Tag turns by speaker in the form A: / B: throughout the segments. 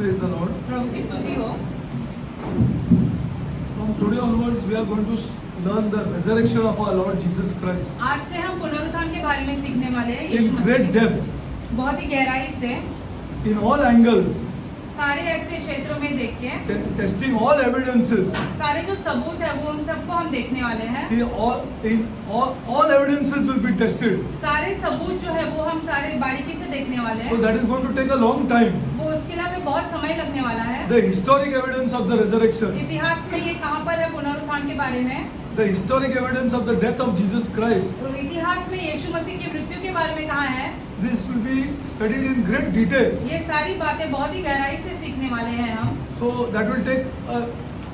A: Praise the Lord.
B: प्रभु की स्तुति हो।
A: From today onwards, we are going to learn the resurrection of our Lord Jesus Christ
B: आज से हम पुनरुत्थान के बारे में सीखने वाले हैं यीशु
A: in
B: मसीह
A: great
B: के।
A: depth,
B: बहुत ही गहराई से
A: in all angles,
B: सारे ऐसे क्षेत्रों में देख के
A: testing all evidences.
B: सारे जो सबूत है वो उन सबको हम देखने वाले हैं।
A: See, all evidences will be tested.
B: सारे सबूत जो है वो हम सारे बारीकी से देखने वाले
A: So
B: हैं।
A: that is going to take a long time.
B: वो उसके लिए हमें बहुत समय लगने वाला है।
A: The historic evidence of the resurrection,
B: इतिहास में ये कहाँ पर है पुनरुत्थान के बारे में?
A: the historic evidence of the death of Jesus Christ.
B: तो इतिहास में यीशु मसीह की मृत्यु के बारे में कहाँ है?
A: This will be studied in great detail.
B: ये सारी बातें बहुत ही गहराई से सीखने वाले हैं हम।
A: So that will take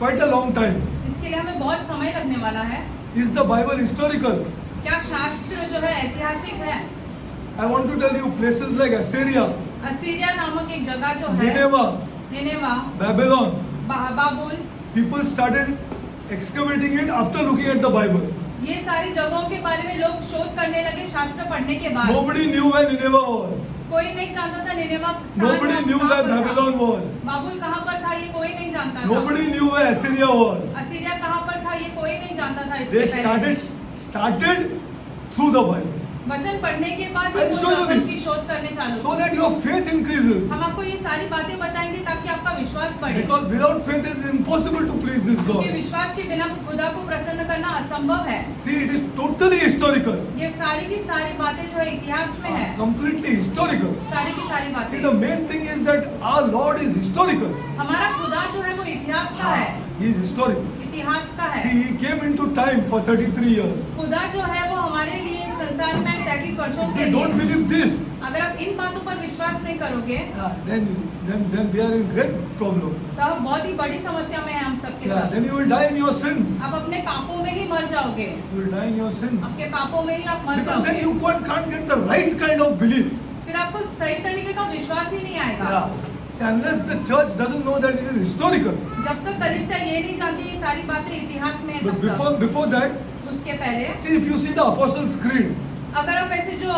A: quite a long time.
B: इसके लिए हमें बहुत समय लगने वाला है।
A: Is the Bible historical?
B: क्या शास्त्र जो है ऐतिहासिक है?
A: I want to tell you places like Assyria,
B: Assyria नामक एक जगह जो है
A: Nineveh,
B: Nineveh,
A: Babylon,
B: Babul,
A: people started excavating it after looking at the Bible.
B: ये सारी जगहों के बारे में लोग शोध करने लगे शास्त्र पढ़ने के बाद।
A: Nobody knew where Nineveh was.
B: कोई नहीं जानता था निनेवा स्थान
A: Nobody knew
B: कहाँ
A: where
B: पर था।
A: Babylon was.
B: बाबुल कहाँ पर था ये कोई नहीं जानता था।
A: Nobody knew where Assyria was.
B: Assyria कहाँ पर था ये कोई नहीं जानता था
A: They
B: इसके पहले।
A: started through the Bible.
B: वचन पढ़ने के बाद
A: I'll
B: वो
A: show you
B: जगह
A: this.
B: की शोध करने चालू
A: So that your faith increases.
B: हम आपको ये सारी बातें बताएंगे ताकि आपका विश्वास बढ़े।
A: Because without faith it is impossible to please this
B: क्योंकि
A: God.
B: विश्वास के बिना खुदा को प्रसन्न करना असंभव है।
A: See, it is totally historical.
B: ये सारी की सारी बातें जो है इतिहास में है।
A: Completely historical.
B: सारी की सारी
A: See,
B: बातें।
A: the main thing is that our Lord is historical.
B: हमारा खुदा जो है वो इतिहास का है।
A: He is historical.
B: इतिहास का है।
A: See, he came into time for 33 years.
B: खुदा जो है वो हमारे लिए संसार में 33 वर्षों
A: If
B: के
A: you don't
B: लिए।
A: believe this,
B: अगर आप इन बातों पर विश्वास नहीं करोगे
A: then we are in great problem.
B: तो हम बहुत ही बड़ी समस्या में हैं हम सबके
A: Yeah,
B: साथ।
A: then you will die in your sins.
B: आप अपने पापों में ही मर जाओगे।
A: You will die in your sins.
B: आपके पापों में ही आप मर
A: Because then
B: जाओगे।
A: you can't get the right kind of belief.
B: फिर आपको सही तरीके का विश्वास ही नहीं आएगा।
A: Yeah. See, unless the church doesn't know that it is historical.
B: जब तक कलीसिया ये नहीं जानती ये सारी बातें इतिहास में है
A: But
B: तब तक।
A: before that,
B: उसके पहले
A: see, if you see the Apostles' Creed,
B: अगर आप ऐसे जो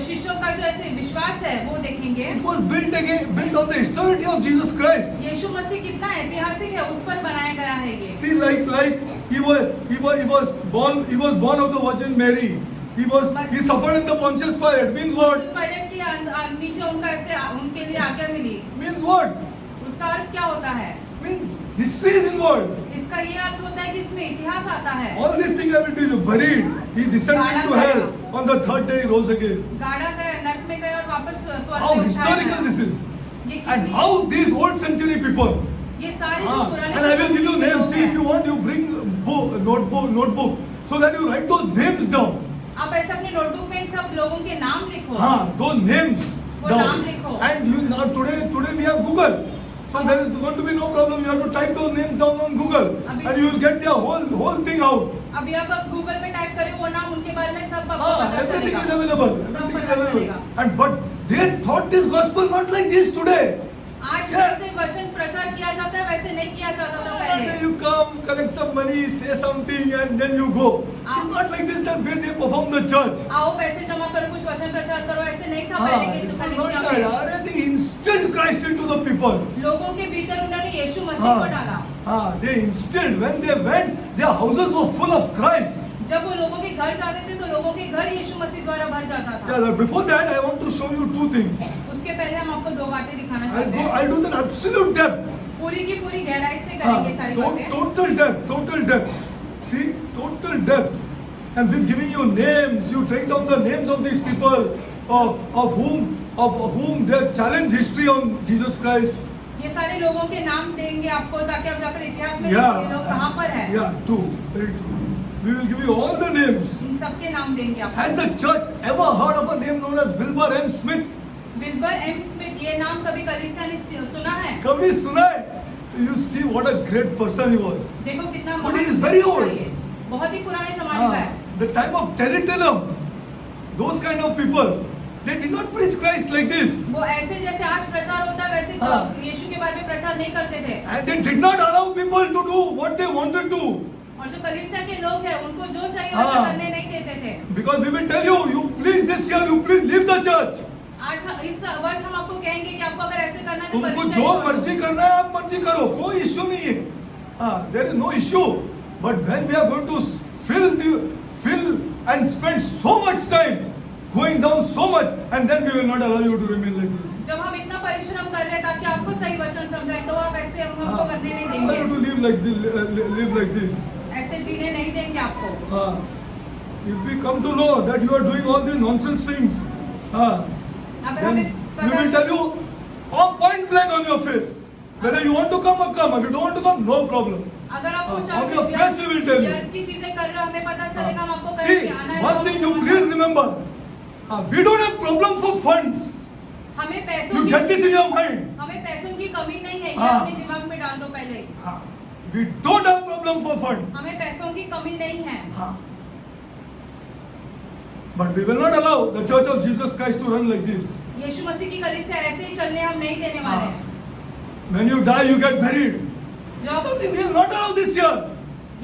B: शिष्यों का जो ऐसे विश्वास है वो देखेंगे,
A: it was built on the historicity of Jesus Christ.
B: यीशु मसीह कितना ऐतिहासिक है उस पर बनाया गया है ये।
A: See, like he was born of the Virgin Mary. He suffered in the Pontius Pilate. Means what?
B: उस पायलट की नीचे उनका ऐसे उनके लिए आज्ञा मिली।
A: Means what?
B: उसका अर्थ क्या होता है?
A: Means history is involved.
B: इसका ये अर्थ होता है कि इसमें इतिहास आता है।
A: All these things have been buried. He descended into hell. On the third day he rose again.
B: गाड़ा गया, नरक में गए और वापस स्वर्ग
A: How
B: में उठाया
A: historical
B: गया।
A: this is.
B: ये
A: And
B: कितनी-
A: how these old century people.
B: ये सारे जो पुराने
A: And I will give you
B: शताब्दी के
A: names.
B: लोग
A: See, if
B: हैं,
A: you want, you bring notebook, so that you write those names down.
B: आप ऐसे अपने नोटबुक में इन सब लोगों के नाम लिखो।
A: Those names
B: वो
A: down.
B: नाम लिखो।
A: And you now today we have Google. So there is going to be no problem. You have to type those names down on Google,
B: अभी-
A: and you will get their whole thing out.
B: अभी आप Google में type करें वो नाम उनके बारे में सब आपको पता
A: Everything
B: चलेगा।
A: is available.
B: सब
A: Everything is
B: पता
A: available.
B: चलेगा।
A: And but they thought this gospel not like this today.
B: आज
A: Sir,
B: जैसे वचन प्रचार किया जाता है वैसे नहीं किया जाता था
A: and
B: पहले।
A: then you come, collect some money, say something, and then you go. It's not like this that way they perform the church.
B: आओ पैसे जमा करो कुछ वचन प्रचार करो ऐसे नहीं था पहले के
A: It was not
B: कलीसिया
A: that.
B: में।
A: अरे, they instilled Christ into the people.
B: लोगों के भीतर उन्होंने यीशु मसीह को डाला।
A: They instilled. When they went, their houses were full of Christ.
B: जब वो लोगों के घर जाते थे तो लोगों के घर यीशु मसीह द्वारा भर जाता था।
A: Yeah, before that, I want to show you two things.
B: उसके पहले हम आपको दो बातें दिखाना चाहते हैं।
A: I'll do the absolute depth.
B: पूरी की पूरी गहराई से करेंगे सारी बातें।
A: Total depth. See, total depth. And we're giving you names. You take down the names of these people, of whom they challenge history on Jesus Christ.
B: ये सारे लोगों के नाम देंगे आपको ताकि आप जाकर इतिहास में देखिए ये लोग कहाँ पर है।
A: Yeah, true, very true. We will give you all the names.
B: इन सबके नाम देंगे आपको।
A: Has the church ever heard of a name known as Wilbur M. Smith?
B: Wilbur M Smith ये नाम कभी कलीसिया ने सुना है?
A: कभी सुना है? So you see what a great person he was.
B: देखो कितना
A: But he is
B: महान
A: very
B: व्यक्ति
A: old.
B: था ये। बहुत ही पुराने जमाने का है।
A: The time of Terrytellum, those kind of people, they did not preach Christ like this.
B: वो ऐसे जैसे आज प्रचार होता है वैसे
A: हाँ।
B: यीशु के बारे में प्रचार नहीं करते थे।
A: And they did not allow people to do what they wanted to.
B: और जो कलीसिया के लोग हैं उनको जो चाहिए
A: हाँ।
B: वैसा करने नहीं देते थे।
A: Because we will tell you, you please this year, you please leave the church.
B: आज इस वर्ष हम आपको कहेंगे कि आपको अगर ऐसे करना है तो
A: तुमको
B: कलीसिया
A: जो
B: छोड़ो।
A: मर्जी करना है आप मर्जी करो, कोई इश्यू नहीं है. There is no issue. But when we are going to fill and spend so much time going down so much, and then we will not allow you to remain like this.
B: जब हम इतना परिश्रम कर रहे हैं ताकि आपको सही वचन समझाएं तो आप ऐसे हमको करने नहीं
A: Allow you to
B: देंगे,
A: live like this.
B: ऐसे जीने नहीं देंगे आपको.
A: If we come to know that you are doing all these nonsense things,
B: अगर
A: then
B: हमें
A: we will tell you point blank on your face whether you want to come or come. If you don't want to come, no problem.
B: अगर आप कुछ
A: on your face we will tell you.
B: व्यर्थ की चीजें कर रहे हो हमें पता चलेगा, हम आपको
A: See,
B: कहेंगे आना है
A: one
B: तो
A: thing
B: हम
A: you please remember, we don't have problem for funds.
B: हमें पैसों
A: You
B: की
A: get this in your mind.
B: हमें पैसों की कमी नहीं है, ये
A: हाँ.
B: अपने दिमाग में डाल दो पहले.
A: We don't have problem for funds.
B: हमें पैसों की कमी नहीं है,
A: But we will not allow the Church of Jesus Christ to run like this.
B: यीशु मसीह की कलीसिया ऐसे ही चलने हम नहीं देने वाले हैं.
A: When you die, you get buried.
B: जब
A: We will not allow this year.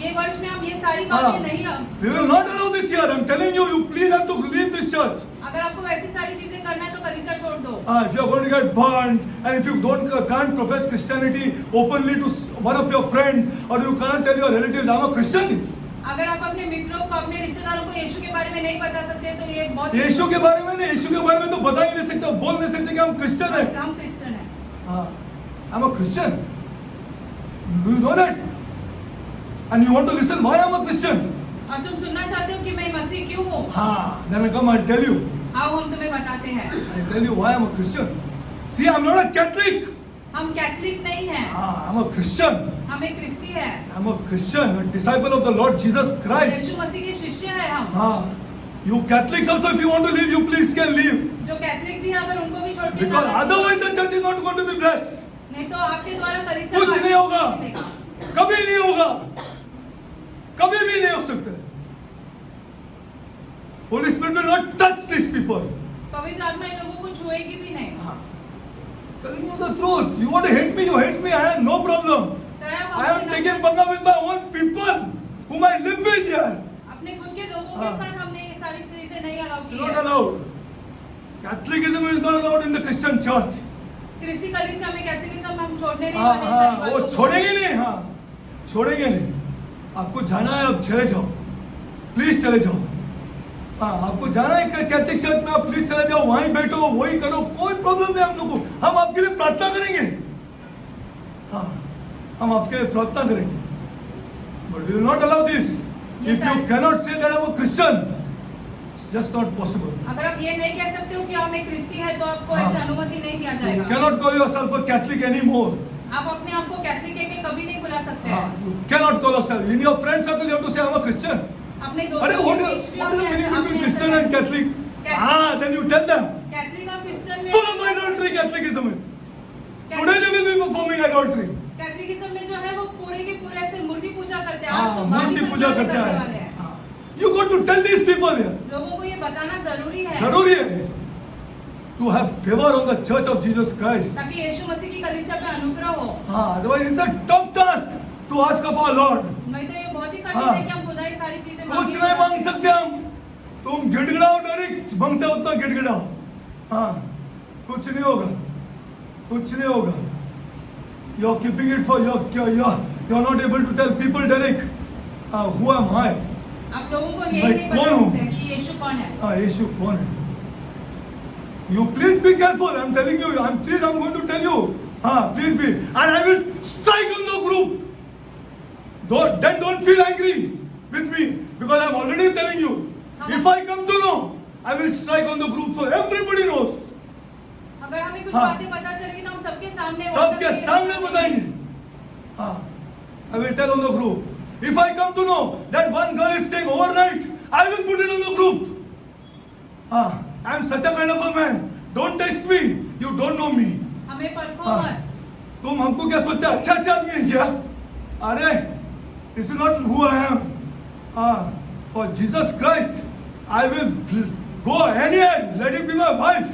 B: ये वर्ष में हम ये सारी बातें नहीं
A: We will not allow this year. I'm telling you, you please have to leave this church.
B: अगर आपको वैसी सारी चीजें करना है तो कलीसिया छोड़ दो.
A: If you are going to get burned, and if you can't profess Christianity openly to one of your friends, or you cannot tell your relatives, I'm a Christian.
B: अगर आप अपने मित्रों को, अपने रिश्तेदारों को यीशु के बारे में नहीं बता सकते तो ये बहुत
A: यीशु के बारे में नहीं, यीशु के बारे में तो बता ही नहीं सकते, बोल नहीं सकते कि हम क्रिश्चियन हैं.
B: हम क्रिश्चियन हैं.
A: I'm a Christian. Do you know that? And you want to listen why I'm a Christian?
B: और तुम सुनना चाहते हो कि मैं मसीह क्यों हूँ?
A: Then I come, I'll tell you.
B: आओ हम तुम्हें बताते हैं.
A: I'll tell you why I'm a Christian. See, I'm not a Catholic.
B: हम कैथलिक नहीं हैं,
A: I'm a Christian.
B: हम एक क्रिस्ती है.
A: I'm a Christian, a disciple of the Lord Jesus Christ.
B: यीशु मसीह के शिष्य हैं हम.
A: You Catholics also, if you want to leave, you please can leave.
B: जो कैथलिक भी है अगर उनको भी छोड़ के
A: Because
B: जाना
A: otherwise the church is not going to be blessed.
B: नहीं तो आपके द्वारा कलीसिया
A: कुछ
B: को
A: नहीं होगा.
B: मिलेगा.
A: कभी नहीं होगा. कभी भी नहीं हो सकता. Holy Spirit will not touch these people.
B: पवित्र आत्मा इन लोगों को छुएगी भी नहीं.
A: Telling you the truth. You want to hate me, you hate me. I have no problem.
B: चाहे आप
A: I am
B: हमसे
A: taking
B: नफरत-
A: पंगा with my own people whom I live with here.
B: अपने खुद के लोगों के
A: हाँ.
B: साथ हमने ये सारी चीजें नहीं अलाउ
A: It's
B: की
A: not
B: है.
A: allowed. Catholicism is not allowed in the Christian church.
B: क्रिस्ती कलीसिया में कैथलिकिज्म हम छोड़ने नहीं वाले हैं सारी
A: वो
B: बातों को.
A: छोड़ेंगे नहीं. छोड़ेंगे नहीं. आपको जाना है, आप चले जाओ. प्लीज चले जाओ. आपको जाना है कैथलिक चर्च में, आप प्लीज चले जाओ. वहीं बैठो, वही करो, कोई प्रॉब्लम नहीं हम लोग को. हम आपके लिए प्रार्थना करेंगे. हम आपके लिए प्रार्थना करेंगे. But we will not allow this.
B: Yes,
A: If you
B: sir.
A: cannot say that I'm a Christian, it's just not possible.
B: अगर आप ये नहीं कह सकते हो कि हम एक क्रिस्ती है तो आपको
A: हाँ.
B: ऐसे अनुमति नहीं दिया
A: You
B: जाएगा.
A: cannot call yourself a Catholic anymore.
B: आप अपने आप को कैथलिक के कभी नहीं बुला सकते हैं.
A: You cannot call yourself. In your friend circle, you have to say I'm a Christian.
B: अपने
A: What
B: दोस्तों
A: is
B: के बीच भी
A: what
B: हम
A: is the
B: ऐसे
A: meaning
B: अपने
A: between
B: ऐसे
A: Christian and Catholic? Then you tell them.
B: Catholic और क्रिश्चियन में
A: Full of idolatry Catholicism is. Today they will be performing idolatry.
B: कैथलिकिज्म में जो है वो पूरे के पूरे ऐसे मूर्ति पूजा करते हैं. आज तो बड़ी
A: मूर्ति
B: संख्या
A: पूजा
B: में
A: करते
B: करने वाले
A: हैं.
B: हैं.
A: You got to tell these people here.
B: लोगों को ये बताना जरूरी है
A: जरूरी है. To have favor on the Church of Jesus Christ.
B: ताकि यीशु मसीह की कलीसिया पे अनुग्रह हो.
A: Otherwise it's a tough task to ask of our Lord.
B: नहीं तो ये बहुत ही कठिन
A: हाँ.
B: है कि हम खुदा ये सारी चीजें
A: कुछ नहीं मांग सकते हम. तुम गिड़गिड़ाओ, डायरेक्ट मांगते हो तो गिड़गिड़ाओ. कुछ नहीं होगा. कुछ नहीं होगा. You're keeping it for you're not able to tell people, Derek, who am I?
B: आप लोगों को ये
A: मैं
B: नहीं बता
A: कौन हूँ?
B: सकते कि यीशु कौन है.
A: यीशु कौन है? You please be careful. I'm telling you. I'm going to tell you. Please be. And I will strike on the group. Don't feel angry with me because I'm already telling you. If I come to know, I will strike on the group so everybody knows.
B: अगर हमें कुछ
A: हाँ.
B: बातें पता चलेगी तो हम सबके सामने
A: सबके सामने बताएंगे. I will tell on the group. If I come to know that one girl is staying overnight, I will put it on the group. I am such a kind of a man. Don't test me. You don't know me.
B: हमें परखो मत.
A: तुम हमको क्या सोचते हैं? अच्छा आदमी है क्या? अरे, this is not who I am. For Jesus Christ, I will go anywhere. Let it be my wife.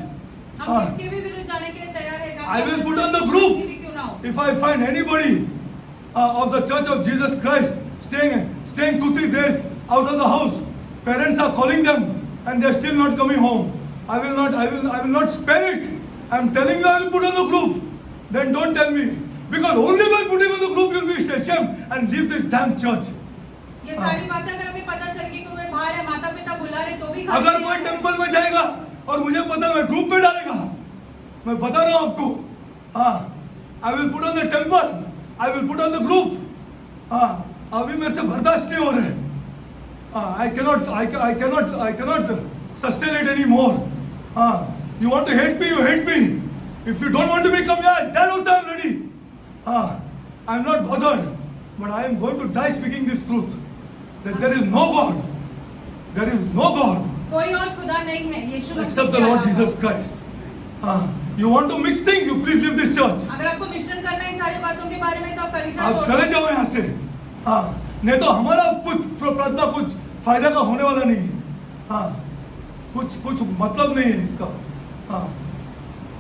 B: हम किसके भी विरुद्ध जाने के लिए तैयार हैं.
A: I will put on the group.
B: क्यों ना हो.
A: If I find anybody of the Church of Jesus Christ staying 2-3 days out of the house, parents are calling them and they're still not coming home. I will not spare it. I am telling you, I will put on the group. Then don't tell me, because only by putting on the group you will be ashamed and leave this damn church.
B: ये सारी बातें अगर हमें पता चल गई कि कोई बाहर है, माता पिता बुला रहे तो भी
A: अगर कोई टेंपल में जाएगा और मुझे पता मैं ग्रुप में डालेगा, मैं बता रहा हूँ आपको, हाँ, I will put on the temple, I will put on the group, हाँ, अभी मेरे से बर्दाश्त नहीं हो रहे, I cannot sustain it anymore, हाँ, you want to hate me, you hate me, if you don't want to become here, then also I am ready, हाँ, I am not bothered, but I am going to die speaking this truth, that there is no God, there is no God.
B: कोई और खुदा नहीं है, यीशु मसीह
A: Except the Lord Jesus Christ. You want to mix things? You please leave this church.
B: अगर आपको मिश्रण करना है इन सारी बातों के बारे में तो आप कलीसिया
A: आप
B: छोड़
A: चले
B: दो।
A: जाओ यहाँ से, हाँ, नहीं तो हमारा कुछ प्रार्थना कुछ फायदा का होने वाला नहीं है, हाँ, कुछ मतलब नहीं है इसका, हाँ,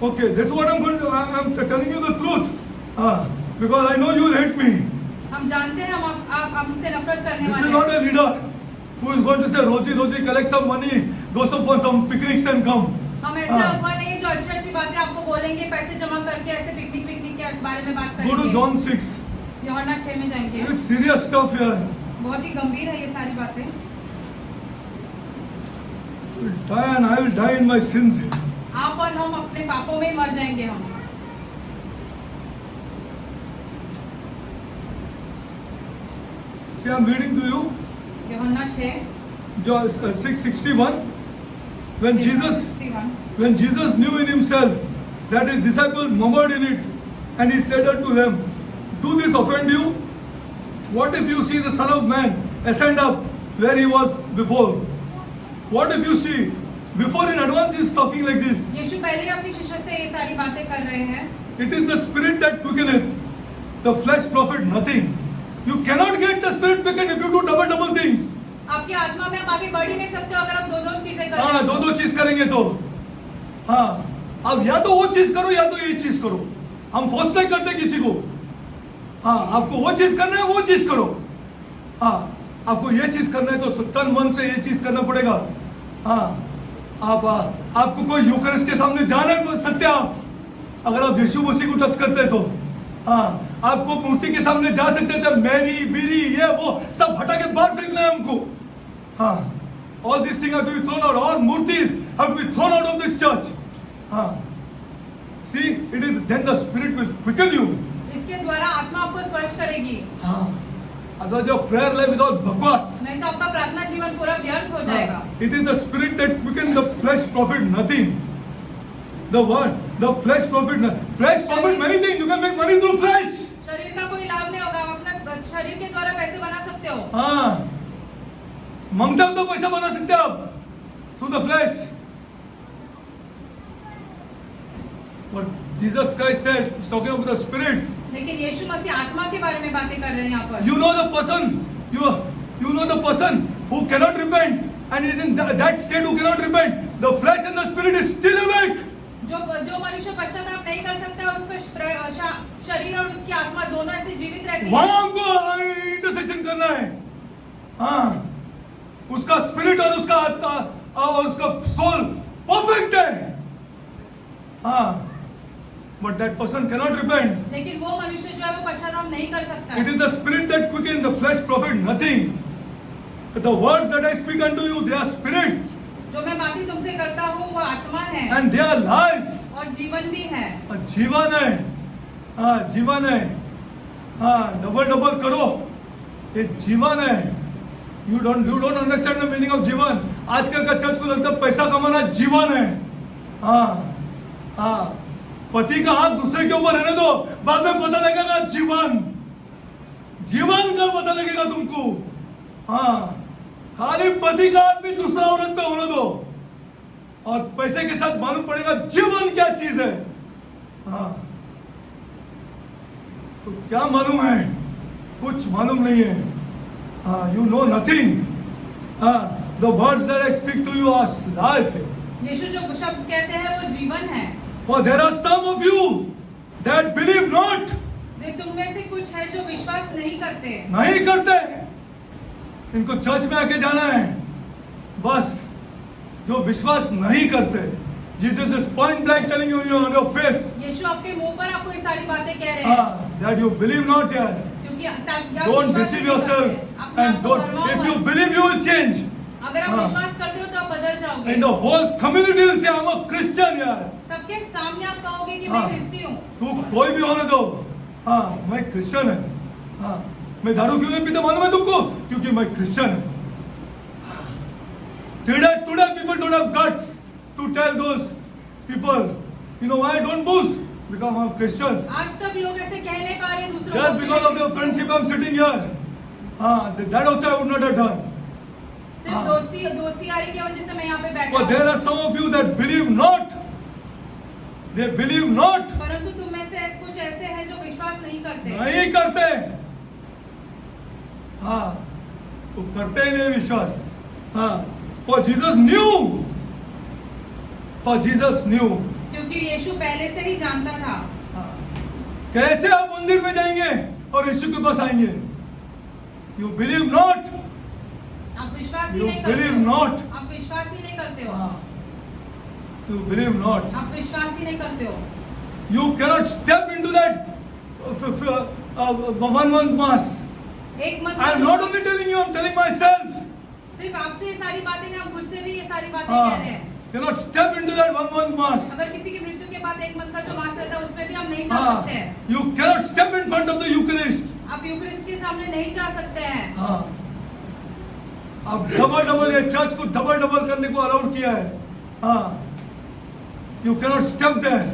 A: okay, this is what I'm going to, I'm telling you the truth, हाँ, because I know you will hate me.
B: हम जानते हैं आप हमसे नफरत करने
A: This
B: वाले
A: is not a leader who is going to say, Rosie, collect some money, go for some picnics and come.
B: हम ऐसे अगुवा नहीं है जो अच्छी बातें आपको बोलेंगे, पैसे जमा करके ऐसे पिकनिक के इस बारे में बात
A: Go
B: करेंगे।
A: to John 6.
B: यूहन्ना 6 में जाएंगे।
A: This is serious stuff here.
B: बहुत ही गंभीर है ये सारी बातें।
A: I will die in my sins.
B: आप और हम अपने पापों में मर जाएंगे हम।
A: See, I'm reading to you.
B: यूहन्ना 6
A: John 6:61. When
B: 61
A: Jesus knew in himself that his disciples murmured in it, and he said unto them, do this offend you? What if you see the Son of Man ascend up where he was before? What if you see? Before in advance he is talking like this.
B: यीशु पहले ही अपनी शिष्यों से ये सारी बातें कर रहे हैं।
A: It is the spirit that quickeneth, the flesh profit nothing. You cannot get the spirit quickened if you do double things.
B: आपकी आत्मा में आप आगे बढ़ ही नहीं सकते हो अगर आप दो चीजें कर रहे
A: हाँ,
B: हो।
A: दो चीज करेंगे तो, हाँ, अब या तो वो चीज करो या तो ये चीज करो, हम फोर्स नहीं करते किसी को, हाँ, आपको वो चीज करना है वो चीज करो, हाँ, आपको ये चीज करना है तो तन मन से ये चीज करना पड़ेगा, हाँ, आपको कोई यूकरिस्ट के सामने जा नहीं सकते आप, अगर आप यीशु मसीह को टच करते तो, हाँ, आपको मूर्ति के सामने जा सकते थे, मेरी बीरी ये वो सब हटा के बाहर फेंकना है हमको, हाँ, all these things have to be thrown out, all murtis have to be thrown out of this church, हाँ, see, it is then the spirit will quicken you,
B: इसके द्वारा आत्मा आपको स्पर्श करेगी,
A: हाँ, अगर जो prayer life is all बकवास,
B: नहीं तो आपका प्रार्थना जीवन पूरा व्यर्थ हो जाएगा।
A: it is the spirit that quickens, the flesh profit nothing. The word, the flesh profit many things. You can make money through flesh.
B: शरीर का कोई लाभ नहीं होगा, आप अपने शरीर के द्वारा पैसे बना सकते हो।
A: हाँ, मांगते हो तो पैसा बना सकते हो आप, through the flesh. But Jesus Christ said, he's talking about the spirit.
B: लेकिन यीशु मसीह आत्मा के बारे में बातें कर रहे हैं यहाँ पर।
A: You know the person, you know the person who cannot repent and is in that state who cannot repent. The flesh and the spirit is still awake.
B: जो मनुष्य पश्चाताप नहीं कर सकता उसका शरीर और उसकी आत्मा दोनों ऐसे जीवित रहती है।
A: वहाँ हमको इंटरसेक्शन करना है, हाँ, उसका स्पिरिट और उसका आत्मा और उसका सोल परफेक्ट है, हाँ, but that person cannot repent.
B: लेकिन वो मनुष्य जो है वो पश्चाताप नहीं कर सकता।
A: It is the spirit that quickens, the flesh profit nothing. The words that I speak unto you, they are spirit.
B: जो मैं बातें तुमसे करता हूँ वो आत्मा है
A: And they are life.
B: और जीवन भी है।
A: जीवन है, हाँ, जीवन है, हाँ, डबल करो, ये जीवन है। You don't understand the meaning of जीवन। आजकल का चर्च को लगता है पैसा कमाना जीवन है, हाँ, हाँ, पति का हाथ दूसरे के ऊपर रहने दो, बाद में पता लगेगा जीवन का पता लगेगा तुमको, हाँ, खाली पति का हाथ भी दूसरा औरत पे होने दो और पैसे के साथ मालूम पड़ेगा जीवन क्या चीज है, हाँ, तो क्या मालूम है, कुछ मालूम नहीं है, हाँ, you know nothing, हाँ, the words that I speak to you are life.
B: यीशु जो शब्द कहते हैं वो जीवन है।
A: For there are some of you that believe not.
B: तुम में से कुछ है जो विश्वास नहीं करते।
A: नहीं करते, इनको चर्च में आके जाना है, बस जो विश्वास नहीं करते, Jesus is point blank telling you on your face,
B: यीशु आपके मुंह पर आपको ये सारी बातें कह रहे हैं
A: that you believe not yet.
B: क्योंकि आप
A: Don't
B: विश्वास
A: deceive
B: नहीं
A: yourself,
B: करते। अपने
A: and
B: आप को
A: don't.
B: भरमाओ
A: If you
B: मत।
A: believe, you will change.
B: अगर आप विश्वास करते हो तो आप बदल जाओगे।
A: And the whole community will say, I'm a Christian यार.
B: सबके सामने आप कहोगे कि
A: हाँ।
B: मैं ख्रिस्ती हूँ।
A: तू कोई भी होने दो, हाँ मैं क्रिश्चियन है, हाँ मैं दारू क्यों नहीं पीता मालूम है तुमको? क्योंकि मैं क्रिश्चियन है। Today people don't have guts to tell those people, you know why I don't booze? Because I'm Christian.
B: आज तक लोग ऐसे कह नहीं पा रहे दूसरों
A: Just
B: को कि
A: because
B: मैं
A: of your
B: ख्रिस्ती हूँ।
A: friendship I'm sitting here. That also I would not have done.
B: सिर्फ
A: हाँ।
B: दोस्ती यारी की वजह से मैं यहाँ पे बैठा
A: For
B: हूँ।
A: there are some of you that believe not. They believe not.
B: परंतु तुम में से कुछ ऐसे हैं जो विश्वास नहीं करते।
A: नहीं करते, हाँ वो करते ही नहीं विश्वास, हाँ। For Jesus knew, for Jesus knew,
B: क्योंकि यीशु पहले से ही जानता था।
A: हाँ। कैसे आप मंदिर में जाएंगे और यीशु के पास आएंगे? You believe not,
B: आप विश्वास ही
A: you
B: नहीं करते
A: believe
B: हो।
A: not,
B: आप विश्वास ही नहीं करते हो।
A: हाँ। You believe not.
B: आप विश्वास ही नहीं करते हो।
A: You cannot step into that 1 month mass.
B: एक मत
A: I am not only telling you, I am telling myself.
B: सिर्फ आपसे ये सारी बातें नहीं, हम खुद से भी ये सारी बातें
A: हाँ,
B: कह रहे हैं।
A: cannot step into that 1 month mass.
B: अगर किसी की मृत्यु के बाद एक मत का जो मास रहता है उसमें भी हम नहीं जा
A: हाँ,
B: सकते हैं।
A: you cannot step in front of the Eucharist.
B: आप यूक्रिस्ट के सामने नहीं जा सकते हैं।
A: हाँ, अब डबल ये चर्च को डबल करने को अलाउड किया है, हाँ। You cannot step there.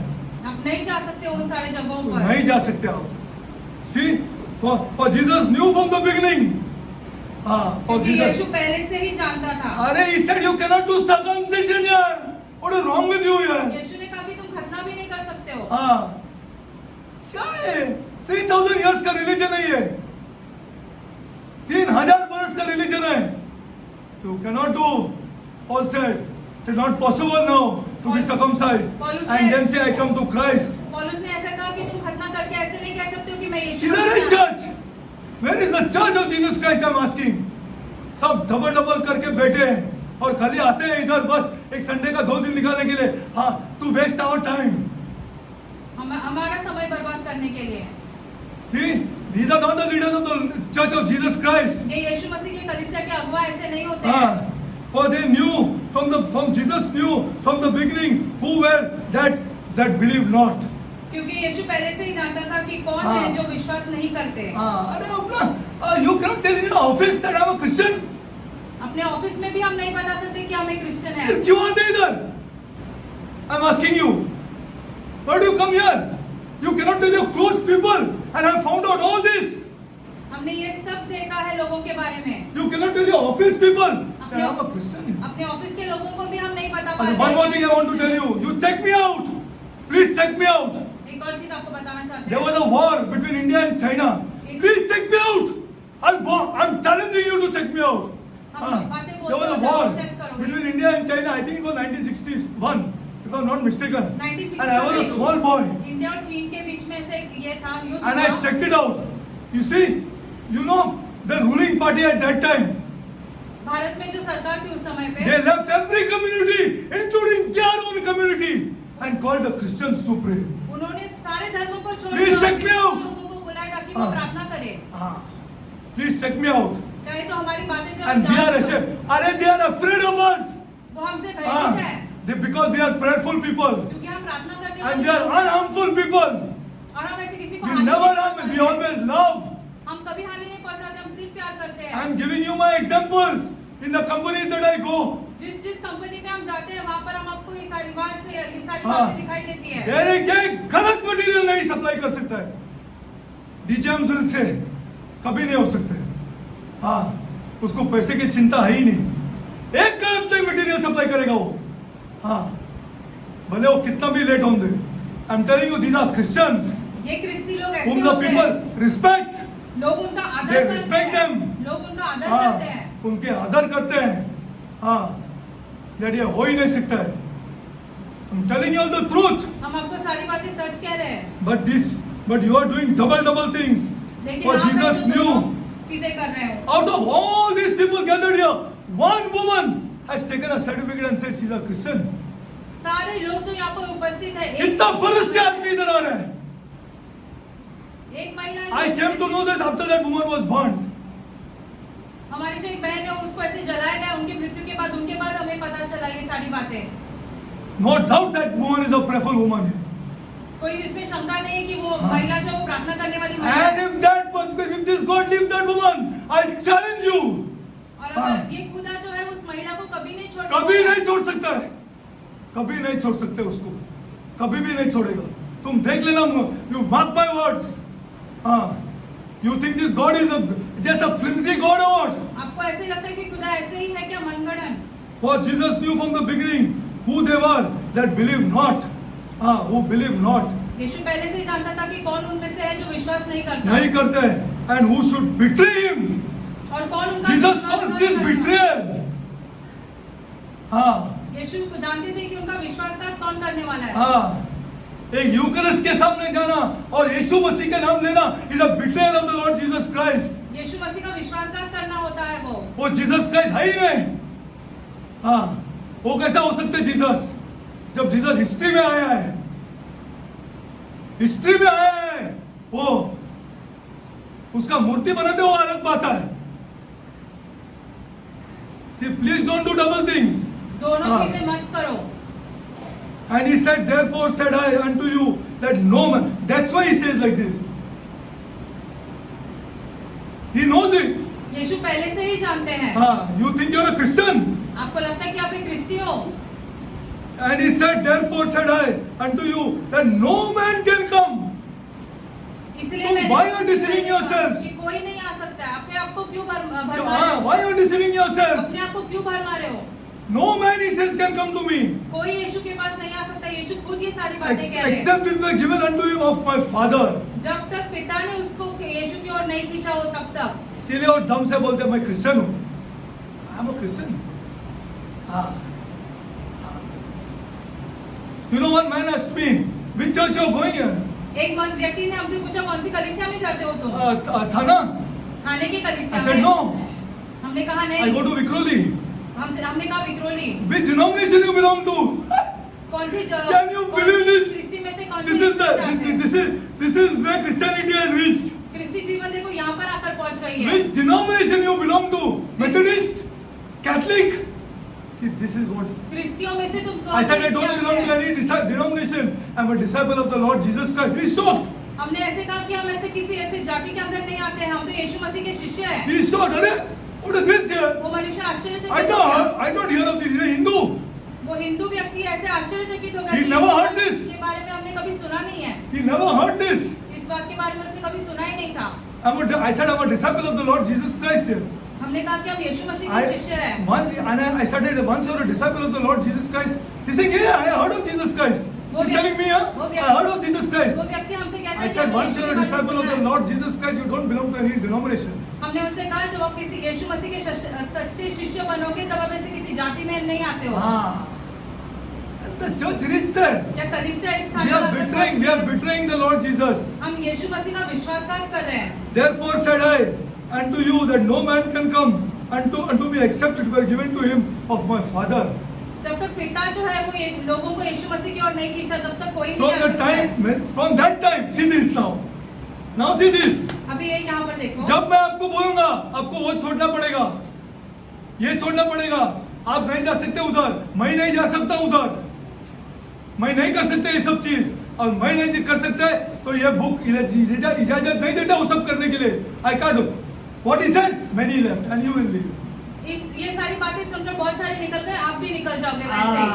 B: आप नहीं जा सकते उन सारे जगहों पर।
A: नहीं जा सकते आप। See, for Jesus knew from the beginning. हाँ, for
B: क्योंकि
A: Jesus.
B: यीशु पहले से ही जानता था।
A: अरे he said you cannot do circumcision यार. What is wrong with you यार?
B: यीशु ने कहा कि तुम खतना भी नहीं कर सकते हो।
A: हाँ, क्या है? 3000 years का रिलीजन है ये, 3000 वर्ष का रिलीजन है। You cannot do. Paul said, it is not possible now to be circumcised and then say I come to Christ.
B: पौलुस ने ऐसा कहा कि तुम खतना करके ऐसे नहीं कह सकते हो कि मैं यीशु
A: किधर है
B: मसीह हूँ।
A: Church? Where is the church of Jesus Christ? I'm asking. सब डबल करके बैठे हैं और खाली आते हैं इधर बस एक संडे का 2 दिन निकालने के लिए, हाँ, to waste our time.
B: हमारा समय बर्बाद करने के लिए।
A: See, these are not the leaders of the Church of Jesus Christ.
B: ये यीशु मसीह की कलीसिया के अगुवा ऐसे नहीं होते हैं।
A: हाँ, for they knew from Jesus knew from the beginning who were that believed not.
B: क्योंकि यीशु पहले से ही जानता था कि कौन
A: हाँ।
B: है जो विश्वास नहीं करते।
A: हाँ, अरे अपना you cannot tell in your office that I'm a Christian.
B: अपने ऑफिस में भी हम नहीं बता सकते कि हम एक क्रिश्चियन हैं।
A: फिर क्यों आते इधर? I'm asking you. Why do you come here? You cannot tell your close people, and I found out all this.
B: हमने ये सब देखा है लोगों के बारे में।
A: You cannot tell your office people that
B: अपने
A: I'm a Christian.
B: अपने ऑफिस के लोगों को भी हम नहीं बता
A: And
B: पाते।
A: one more thing I want to tell you. You check me out. Please check me out.
B: एक और चीज आपको बताना चाहते
A: There
B: हैं।
A: was a war between India and China. Please check me out. I'm challenging you to check me out.
B: हम बातें
A: There was a
B: बोलते
A: war
B: हैं, चेक करो।
A: between India and China. I think it was 1961, if I'm not mistaken.
B: 1961
A: And I was a small boy.
B: India और चीन के बीच में से ये था युद्ध
A: And I
B: हुआ।
A: checked it out. You see, you know, the ruling party at that time,
B: Bharat में जो सरकार थी उस समय पे
A: they left every community, including their own community, and called the Christians to pray.
B: उन्होंने सारे धर्मों को छोड़
A: Please
B: दिया और
A: check me out.
B: लोगों को बुलाया ताकि वो
A: हाँ।
B: प्रार्थना करें।
A: Please check me out.
B: चाहे तो हमारी बातें जो
A: And we are
B: जांच
A: ashamed.
B: करो।
A: Are they are afraid of us?
B: वो हमसे भयभीत है
A: Because we are prayerful people.
B: क्योंकि हम प्रार्थना करने
A: And
B: वाले
A: we are
B: लोग हैं।
A: unharmful people.
B: और हम ऐसे किसी को
A: We
B: हानि
A: never
B: नहीं
A: harm, we
B: पहुंचाते।
A: always love.
B: हम कभी हानि नहीं पहुंचाते, हम सिर्फ प्यार करते हैं।
A: I am giving you my examples in the companies that I go.
B: जिस कंपनी में हम जाते हैं वहाँ पर हम आपको ये सारी
A: हाँ।
B: बातें दिखाई देती है।
A: एक गलत मटेरियल नहीं सप्लाई कर सकता है डीजेएमएल से, कभी नहीं हो सकते। हाँ, उसको पैसे की चिंता है ही नहीं। एक गलत मटेरियल सप्लाई करेगा वो, हाँ, भले वो कितना भी लेट होंगे। I am telling you, these are Christians
B: ये ख्रिस्ती लोग ऐसे
A: whom the
B: होते हैं।
A: people respect.
B: लोग उनका आदर
A: They
B: करते
A: respect
B: हैं।
A: them.
B: लोग उनका आदर
A: हाँ,
B: करते हैं।
A: उनके आदर करते हैं। हाँ, that ये हो ही नहीं सकता है। I'm telling you all the truth.
B: हम आपको सारी बातें सच कह रहे हैं।
A: But you are doing double things.
B: लेकिन
A: For
B: आप
A: Jesus
B: जो
A: knew.
B: दोनों चीजें कर रहे हो।
A: Out of all these people gathered here, one woman has taken a certificate and said she's a Christian.
B: सारे लोग जो यहाँ पर उपस्थित है,
A: इतना बरस से आदमी इधर आ रहा है.
B: एक महिला
A: I came to know this after that woman was burnt.
B: हमारी जो एक बहन है उसको ऐसे जलाया गया, उनकी मृत्यु के बाद हमें पता चला ये सारी बातें.
A: No doubt that woman is a prayerful woman.
B: कोई इसमें शंका नहीं है कि वो महिला जो वो प्रार्थना करने वाली महिला
A: And
B: है.
A: if this God leave that woman, I challenge you.
B: और अगर ये खुदा जो है उस महिला को कभी नहीं छोड़ेगा.
A: कभी नहीं छोड़ सकता है. कभी नहीं छोड़ सकते उसको. कभी भी नहीं छोड़ेगा. तुम देख लेना. You mark my words. You think this God is just a flimsy God or what?
B: आपको ऐसे लगता है कि खुदा ऐसे ही है क्या, मनगढ़ंत?
A: For Jesus knew from the beginning who they were that believe not. Who believe not.
B: यीशु पहले से ही जानता था कि कौन उनमें से है जो विश्वास नहीं करता.
A: नहीं करते. And who should betray him.
B: और कौन उनका
A: Jesus
B: विश्वास
A: calls
B: नहीं
A: this
B: करता.
A: betrayal.
B: यीशु को जानते थे कि उनका विश्वासघात कौन करने वाला है.
A: एक यूकरिस्ट के सामने जाना और यीशु मसीह का नाम लेना is a betrayal of the Lord Jesus Christ.
B: यीशु मसीह का विश्वासघात करना होता है
A: वो जीसस क्राइस्ट है ही नहीं. वो कैसा हो सकते जीसस जब जीसस हिस्ट्री में आया है. हिस्ट्री में आया है. वो उसका मूर्ति बनाते वो अलग बात है. Please don't do double things.
B: दोनों चीजें मत करो.
A: And he said, therefore said I unto you that no man. That's why he says like this. He knows it.
B: यीशु पहले से ही जानते हैं.
A: You think you're a Christian?
B: आपको लगता है कि आप एक क्रिस्ती हो.
A: And he said, therefore said I unto you that no man can come.
B: इसलिए मैं
A: why are you deceiving yourselves?
B: कि कोई नहीं आ सकता है. अपने आप को क्यों भरमा रहे हो?
A: Why are you deceiving yourselves?
B: अपने आप को क्यों भरमा रहे हो?
A: No man, he says, can come to me.
B: कोई यीशु के पास नहीं आ सकता. यीशु खुद ये सारी बातें कह रहे हैं.
A: Except it were given unto him of my father.
B: जब तक पिता ने उसको यीशु की ओर नहीं खींचा हो तब तक.
A: इसीलिए और दम से बोलते मैं क्रिश्चियन हूँ. I am a Christian. You know, one man asked me, which church you are going here?
B: एक व्यक्ति ने हमसे पूछा कौन सी कलीसिया में जाते हो तुम?
A: थाना.
B: थाने की कलीसिया
A: I
B: में.
A: said no.
B: हमने कहा नहीं.
A: I go to Vikroli.
B: हमने कहा Vikhroli.
A: Which denomination you belong to?
B: कौन सी
A: Can you believe this?
B: क्रिस्ती में से कौन सी?
A: This is where Christianity has reached.
B: क्रिस्ती जीवन देखो यहाँ पर आकर पहुँच गई है.
A: Which denomination you belong to? Methodist? Catholic? See, this is what.
B: क्रिस्तियों में से तुम
A: I said I don't belong to any denomination. I'm a disciple of the Lord Jesus Christ. He is shocked.
B: हमने ऐसे कहा कि हम ऐसे किसी ऐसे जाति के अंदर नहीं आते हैं. हम तो यीशु मसीह के शिष्य हैं.
A: He is shocked. अरे, what is this here?
B: वो मनुष्य आश्चर्यचकित
A: I
B: हो गया.
A: don't hear of this. He is a Hindu.
B: वो हिंदू व्यक्ति ऐसे आश्चर्यचकित हो गया.
A: He never heard this.
B: के बारे में हमने कभी सुना नहीं है.
A: He never heard this.
B: इस बात के बारे में उसने कभी सुना ही नहीं था.
A: I said I'm a disciple of the Lord Jesus Christ here.
B: हमने कहा कि हम यीशु मसीह के शिष्य हैं.
A: I started once you're a disciple of the Lord Jesus Christ. He's saying, yeah, I heard of Jesus Christ. He's telling me, I heard of Jesus Christ.
B: वो व्यक्ति हमसे कहता है
A: I
B: कि
A: said,
B: हमने
A: once
B: यीशु
A: you're
B: के
A: a
B: बारे में
A: disciple of
B: सुना
A: the
B: है.
A: Lord Jesus Christ, you don't belong to any denomination.
B: हमने उनसे कहा जब आप किसी यीशु मसीह के सच्चे शिष्य बनोगे तब आप ऐसे किसी जाति में नहीं आते हो.
A: Has the church reached there?
B: क्या कलीसिया इस स्थान
A: We
B: पर
A: are
B: आकर
A: betraying, we are betraying the Lord Jesus.
B: हम यीशु मसीह का विश्वासघात कर रहे हैं.
A: Therefore said I unto you that no man can come unto me except it were given to him of my Father.
B: जब तक पिता जो है वो लोगों को यीशु मसीह की ओर नहीं खींचा तब तक कोई नहीं आ सकता है.
A: From that time, see this now. Now see this.
B: अभी ये यहाँ पर देखो.
A: जब मैं आपको बोलूंगा आपको वो छोड़ना पड़ेगा, ये छोड़ना पड़ेगा. आप नहीं जा सकते उधर, मैं नहीं जा सकता उधर, मैं नहीं कर सकते ये सब चीज, और मैं नहीं कर सकता तो ये बुक इजाजत नहीं देता वो सब करने के लिए. I can't do. What he said? Many left and you will leave.
B: ये सारी बातें सुनकर बहुत सारे निकल गए. आप भी निकल जाओगे वैसे ही.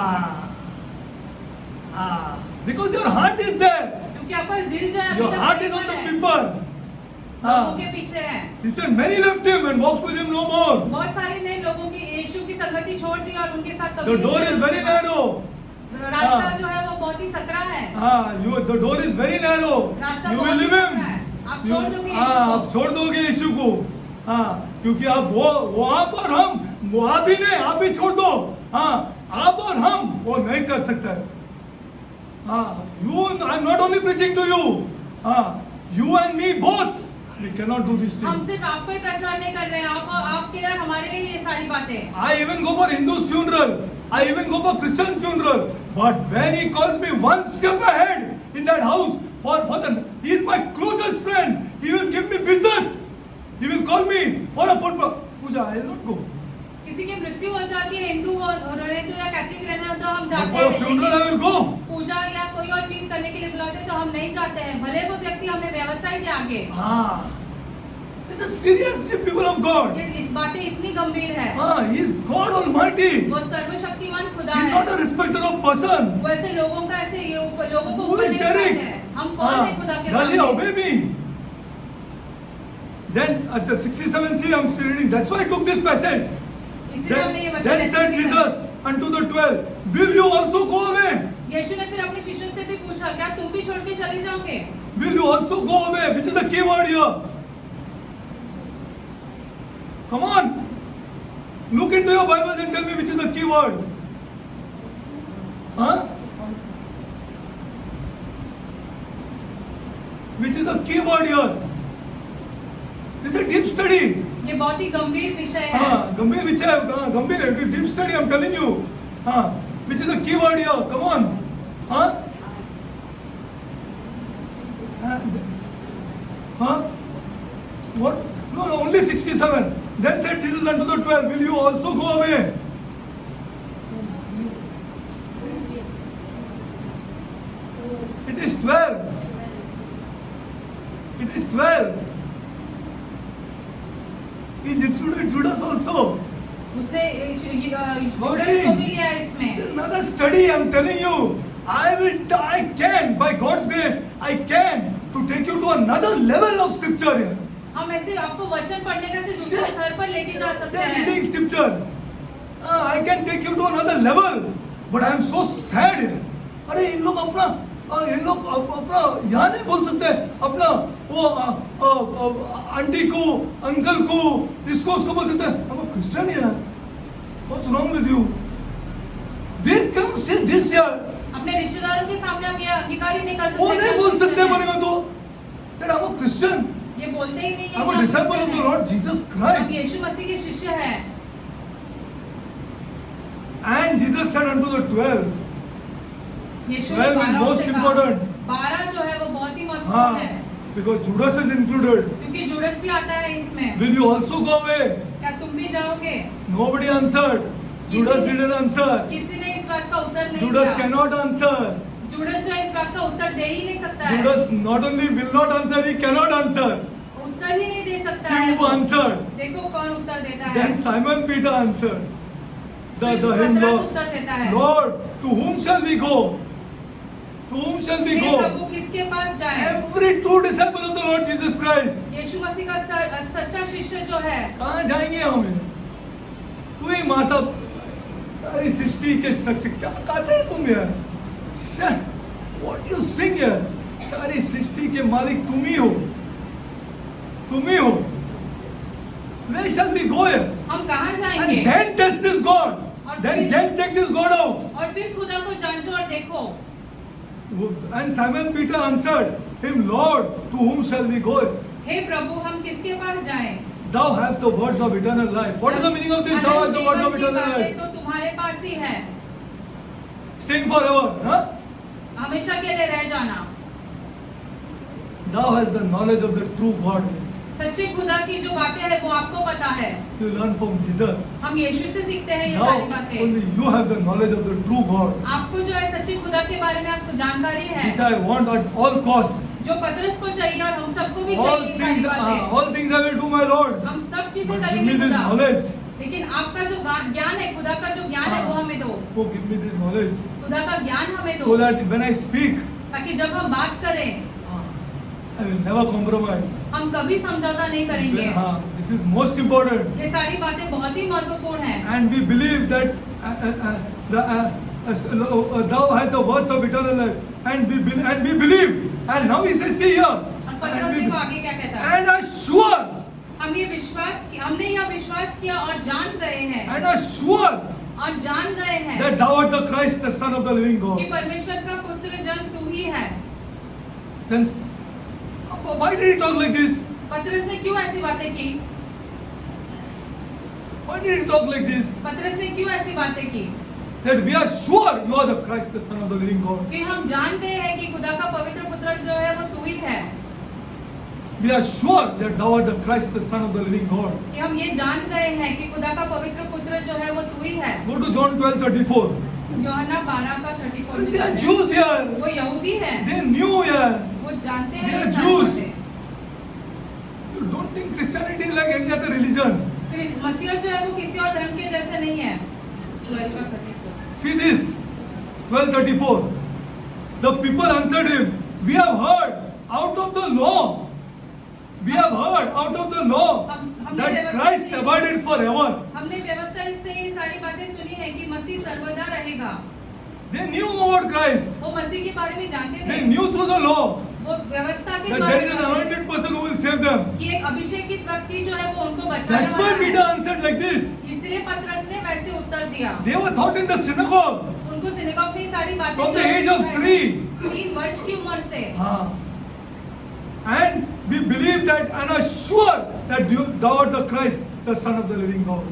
A: Because your heart is there.
B: क्योंकि आपका दिल जो है अभी
A: Your
B: तक
A: heart is on the people.
B: लोगों के पीछे है.
A: He said many left him and walked with him no more.
B: बहुत सारे ने लोगों की यीशु की संगति छोड़ दी और उनके साथ
A: The door is very narrow.
B: रास्ता जो है वो बहुत ही सकरा है.
A: The door is very narrow.
B: रास्ता
A: You
B: बहुत
A: will
B: he
A: leave
B: Sakra
A: him.
B: है. आप छोड़ दोगे यीशु को.
A: आप छोड़ दोगे यीशु को. क्योंकि आप वो आप और हम, वो आप ही नहीं, आप ही छोड़ दो. आप और हम वो नहीं कर सकते. You, I'm not only preaching to you. You and me both. We cannot do these
B: हम
A: things.
B: सिर्फ आपको ही प्रचार नहीं कर रहे हैं, आप आपके लिए हमारे लिए ये सारी बातें.
A: I even go for Hindu's funeral. I even go for Christian funeral. But when he calls me one step ahead in that house, he is my closest friend. He will give me business. He will call me for a puja. I will not go.
B: किसी की मृत्यु हो जाती है, हिंदू हो रहने दो या कैथलिक रहने हो, तो हम
A: But
B: जाते
A: for a
B: हैं.
A: funeral, I will go.
B: पूजा या कोई और चीज करने के लिए बुलाते हैं तो हम नहीं जाते हैं, भले वो व्यक्ति हमें व्यवसाय दे आगे.
A: This is serious, people of God.
B: इस बातें इतनी गंभीर है.
A: He is God Almighty.
B: वो सर्वशक्तिमान खुदा
A: He is
B: है.
A: not a respecter of person.
B: वो ऐसे लोगों का ऐसे ये लोगों को
A: Who
B: ऊपर
A: is
B: नहीं
A: Derek?
B: उठाते हैं. हम कौन है खुदा के
A: Does he
B: सामने?
A: obey me? Then at the 67c, I'm still reading. That's why I took this passage.
B: इसीलिए हमें ये वचन
A: Then
B: ऐसे
A: said
B: लिखा है.
A: Jesus unto the 12, will you also go away?
B: यीशु ने फिर अपने शिष्यों से भी पूछा, क्या तुम भी छोड़ के चले जाओगे?
A: Will you also go away? Which is the key word here? Come on. Look into your Bibles and tell me which is the key word. Huh? Which is the key word here? This is a deep study.
B: ये बहुत ही गंभीर विषय है.
A: हाँ, गंभीर विषय, गंभीर deep study. I'm telling you. हाँ, which is the key word here? Come on. हाँ? Huh? What? No, only 67. Then said Jesus unto the 12, will you also go away? It is 12. It is 12. He's included Judas also.
B: उसने जुड़स को भी लिया इसमें.
A: It's another study, I'm telling you. I can, by God's grace, I can to take you to another level of scripture here.
B: हम ऐसे आपको वचन पढ़ने का से दूसरे स्तर पर लेके जा सकते
A: Just
B: हैं.
A: reading scripture. I can take you to another level. But I am so sad here. अरे इन लोग अपना यहाँ नहीं बोल सकते अपना वो आंटी को अंकल को इसको उसको बोल सकते हैं I'm a Christian here. What's wrong with you? They cannot say this here.
B: अपने रिश्तेदारों के सामने हम ये अंगीकार ही नहीं कर सकते.
A: वो नहीं बोल सकते बनेगा तो that I'm a Christian.
B: ये बोलते ही नहीं है.
A: I'm a disciple of the Lord Jesus Christ.
B: हम यीशु मसीह के शिष्य हैं.
A: And Jesus said unto the 12.
B: यीशु ने
A: 12 is
B: 12
A: most
B: से
A: important.
B: कहा. 12 जो है वो बहुत ही महत्वपूर्ण
A: हाँ,
B: है.
A: because Judas is included.
B: क्योंकि जुड़स भी आता है इसमें.
A: Will you also go away?
B: क्या तुम भी जाओगे?
A: Nobody answered. Judas didn't answer.
B: किसी ने इस बात का उत्तर नहीं
A: Judas
B: दिया.
A: cannot answer.
B: जुड़स जो है इस बात का उत्तर दे ही नहीं सकता है.
A: Judas not only will not answer, he cannot answer.
B: उत्तर ही नहीं दे सकता
A: See
B: है.
A: who answered.
B: देखो कौन उत्तर देता है.
A: Then Simon Peter answered. The hymn,
B: पतरस
A: Lord,
B: उत्तर देता है.
A: Lord, to whom shall we go? To whom shall we
B: hey
A: go?
B: प्रभु किसके पास जाए?
A: Every true disciple of the Lord Jesus Christ.
B: यीशु मसीह का सच्चा शिष्य जो है,
A: कहाँ जाएंगे हमें? तू ही माता सारी सृष्टि के सच क्या कहते हैं तुम यार? What you sing यार? सारी सृष्टि के मालिक तुम ही हो. तुम ही हो. Where shall we go here?
B: हम कहाँ
A: And
B: जाएंगे?
A: then test this God.
B: और
A: Then
B: फिर-
A: check this God out.
B: और फिर खुदा को जांचो और देखो.
A: And Simon Peter answered him, Lord, to whom shall we go?
B: हे प्रभु हम किसके पास जाएं?
A: Thou hast the words of eternal life. What is the meaning of this? Thou hast the words of
B: जीवन की
A: eternal
B: बातें
A: life.
B: तो तुम्हारे पास ही है.
A: Staying forever. Huh?
B: हमेशा के लिए रह जाना.
A: Thou hast the knowledge of the true God.
B: सच्चे खुदा की जो बातें हैं वो आपको पता है.
A: You learn from Jesus.
B: हम यीशु से सीखते हैं ये
A: Now
B: सारी बातें.
A: only you have the knowledge of the true God.
B: आपको जो है सच्चे खुदा के बारे में आपको जानकारी है.
A: Which I want at all costs.
B: जो पतरस को चाहिए और हम सबको भी
A: All
B: चाहिए ये सारी बातें.
A: all things I will do, my Lord.
B: हम सब चीजें
A: But give
B: करेंगे
A: me this
B: खुदा.
A: knowledge.
B: लेकिन आपका जो ज्ञान है, खुदा का जो ज्ञान है वो हमें दो.
A: Oh, give me this knowledge.
B: खुदा का ज्ञान हमें
A: So
B: दो.
A: that when I speak,
B: ताकि जब हम बात करें
A: I will never compromise.
B: हम कभी समझौता नहीं करेंगे.
A: This is most important.
B: ये सारी बातें बहुत ही महत्वपूर्ण है.
A: And we believe that thou hast the words of eternal life. And we believe. And now he says, see here.
B: और पतरस देखो आगे क्या कहता है.
A: And are sure.
B: हमने यह विश्वास किया और जान गए हैं.
A: And are sure
B: और जान गए हैं
A: that thou art the Christ, the Son of the living God.
B: कि परमेश्वर का पुत्र जन तू ही है.
A: Then why did he talk like this?
B: पतरस ने क्यों ऐसी बातें की?
A: Why did he talk like this?
B: पतरस ने क्यों ऐसी बातें की?
A: That we are sure you are the Christ, the Son of the living God.
B: कि हम जानते हैं कि खुदा का पवित्र पुत्र जो है वो तू ही है।
A: We are sure that thou art the Christ, the Son of the living God.
B: कि हम ये जान गए हैं कि खुदा का पवित्र पुत्र जो है वो तू ही है।
A: Go to John 12:34.
B: यूहन्ना 12 का 34 में
A: They are
B: जाते हैं।
A: Jews here.
B: वो यहूदी है,
A: They knew here.
B: वो जानते हैं
A: They are
B: ये सारी
A: Jews.
B: बातें।
A: You don't think Christianity is like any other religion.
B: मसीहत जो है वो किसी और धर्म के जैसे नहीं है। 12 का 34।
A: See this, 12:34. The people answered him, we have heard out of the law. We have heard out of the law
B: हमने
A: that
B: व्यवस्था
A: Christ
B: से-
A: abided forever.
B: हमने व्यवस्था से ये सारी बातें सुनी है कि मसीह सर्वदा रहेगा।
A: They knew about Christ.
B: वो मसीह के बारे में जानते
A: They
B: थे।
A: knew through the law
B: वो व्यवस्था के
A: that
B: द्वारा
A: there is an
B: जानते थे
A: anointed person who will save them.
B: कि एक अभिषेकित व्यक्ति जो है वो उनको बचाने
A: That's why
B: वाला
A: Peter
B: है।
A: answered like this.
B: इसलिए पतरस ने वैसे उत्तर दिया।
A: They were taught in the synagogue.
B: उनको सिनेगॉग में ये सारी बातें
A: From
B: जो
A: the
B: है
A: age of
B: सिखाई।
A: 3.
B: 3 वर्ष की उम्र से।
A: And we believe that and are sure that thou art the Christ, the Son of the living God.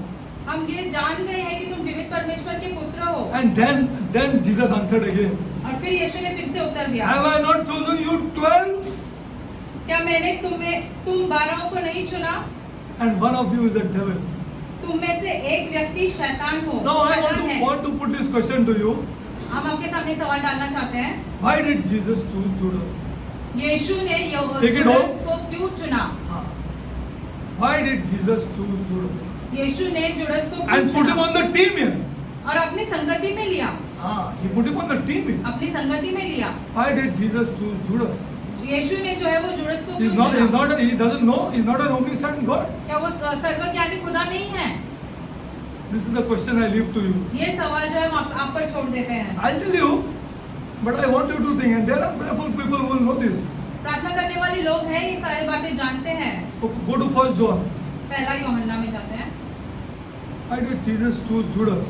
B: हम ये जान गए हैं कि तुम जीवित परमेश्वर के पुत्र हो।
A: And then Jesus answered again.
B: और फिर यीशु ने फिर से उत्तर दिया,
A: Have I not chosen you 12?
B: क्या मैंने तुम 12 को नहीं चुना?
A: And one of you is a devil.
B: तुम में से एक व्यक्ति शैतान हो।
A: Now I
B: शैतान है।
A: want to put this question to you.
B: हम आपके सामने सवाल डालना चाहते हैं।
A: Why did Jesus choose Judas?
B: यीशु ने
A: Take it
B: जुड़स
A: home.
B: को क्यों चुना?
A: Why did Jesus choose Judas?
B: यीशु ने जुड़स को क्यों
A: And put him
B: चुना?
A: on the team here.
B: और अपनी संगति में लिया।
A: He put him on the team here.
B: अपनी संगति में लिया।
A: Why did Jesus choose Judas?
B: यीशु ने जो है वो जुड़स को
A: He
B: क्यों चुना?
A: he doesn't know, he's not an omniscient God.
B: क्या वो सर्वज्ञानी खुदा नहीं है?
A: This is the question I leave to you.
B: ये सवाल जो है हम आप पर छोड़ देते हैं।
A: I'll tell you, but I want you to think, and there are prayerful people who will know this.
B: प्रार्थना करने वाले लोग हैं, ये सारी बातें जानते हैं।
A: Go to 1 John.
B: पहला यूहन्ना में जाते हैं।
A: Why did Jesus choose Judas?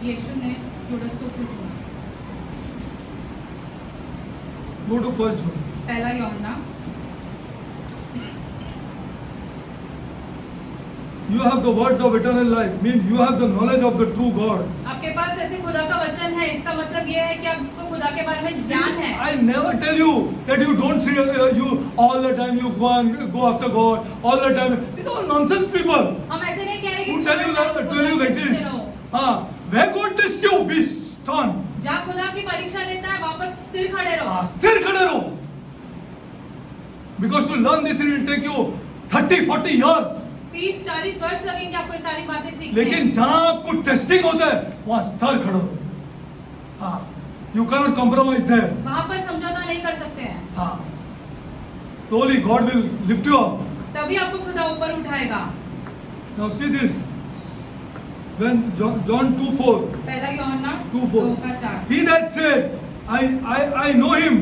B: यीशु ने जुड़स को क्यों चुना?
A: Go to 1 John.
B: पहला यूहन्ना।
A: You have the words of eternal life, means you have the knowledge of the true God.
B: आपके पास ऐसे खुदा का वचन है, इसका मतलब ये है कि आपको खुदा के बारे में ज्ञान है।
A: I never tell you that you don't see you all the time you go after God all the time. These are all nonsense people
B: हम ऐसे नहीं कह रहे कि
A: who tell you like this. Where God tests you, be stand.
B: जहाँ खुदा की परीक्षा लेता है वहाँ पर स्थिर खड़े रहो।
A: स्थिर खड़े रहो. Because to learn this it will take you 30-40 years.
B: 30-40 वर्ष लगेंगे आपको ये सारी बातें सीखने।
A: लेकिन जहाँ आपको टेस्टिंग होता है वहाँ स्थिर खड़े रहो. You cannot compromise there.
B: वहाँ पर समझौता नहीं कर सकते हैं।
A: Slowly God will lift you up.
B: तभी आपको खुदा ऊपर उठाएगा।
A: Now see this. When John 2:4.
B: पहला यूहन्ना
A: 2:4.
B: 2:4।
A: He that said, I know him.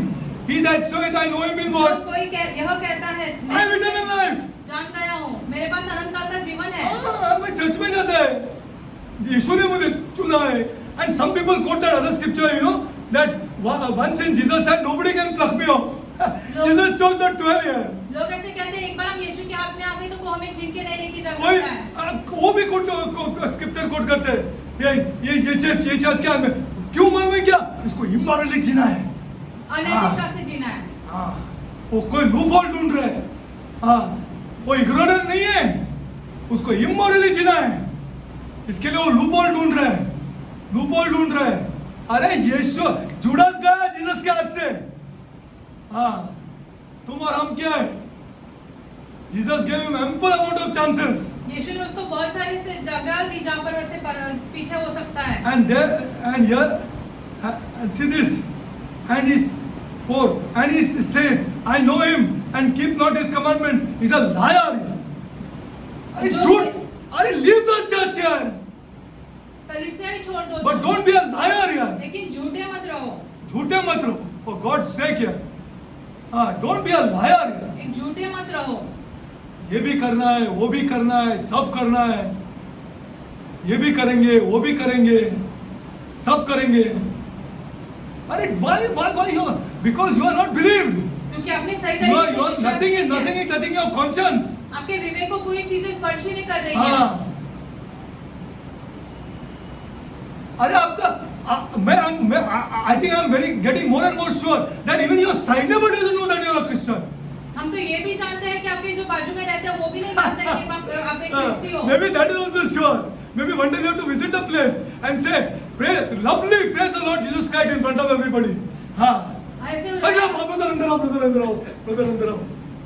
A: He that said, I know him in
B: जो
A: what?
B: कोई यह कहता है
A: I have eternal life.
B: जान गया हूँ, मेरे पास अनंत काल का जीवन है।
A: मैं चर्च में जाता है. यीशु ने मुझे चुना है. And some people quote that other scripture, you know, that once in Jesus said, nobody can pluck me off. Jesus chose the 12 here.
B: लोग ऐसे कहते हैं एक बार हम यीशु के हाथ में आ गए तो वो हमें छीन के नहीं लेके जा
A: कोई
B: सकता है।
A: वो भी स्क्रिप्चर कोट करते हैं. ये चर्च क्या है? क्यों मन में क्या? इसको इमोरली जीना है.
B: अनैतिकता से जीना है।
A: वो कोई लूपहोल ढूंढ रहे हैं. वो इग्नोरेंट नहीं है, उसको इमोरली जीना है. इसके लिए वो लूपहोल ढूंढ रहे हैं. अरे यीशु जुड़स गया जीसस के हाथ से. तुम और हम क्या है? Jesus gave him ample amount of chances.
B: यीशु ने उसको बहुत सारी से जगह दी जहाँ पर वैसे पीछे हो सकता है।
A: And here, and see this, and he's 4, and he said, I know him and keep not his commandments. He's a liar. अरे झूठ, अरे leave the church यार.
B: कलीसिया ही छोड़ दो।
A: But don't be a liar यार.
B: लेकिन झूठे मत रहो।
A: झूठे मत रहो. For God's sake यार. Don't be a liar यार.
B: एक झूठे मत रहो।
A: ये भी करना है, वो भी करना है, सब करना है. ये भी करेंगे, वो भी करेंगे, सब करेंगे. अरे why you? Because you are not believed.
B: क्योंकि आपने सही
A: You are,
B: तरीके से विश्वास
A: nothing
B: नहीं
A: is
B: किया।
A: touching your conscience.
B: आपके विवेक को कोई चीजें स्पर्श ही नहीं कर रही है।
A: हाँ। अरे आपका मैं I think I'm very getting more and more sure that even your side neighbor doesn't know that you're a Christian.
B: हम तो ये भी जानते हैं कि आपके जो बाजू में रहते हैं वो भी नहीं जानते कि आप एक क्रिस्ती हो।
A: Maybe that is also sure. Maybe one day we have to visit the place and say, pray, lovely, praise the Lord Jesus Christ in front of everybody. हाँ।
B: ऐसे हो
A: अच्छा,
B: रहा है।
A: brother अंदर आओ, brother अंदर आओ।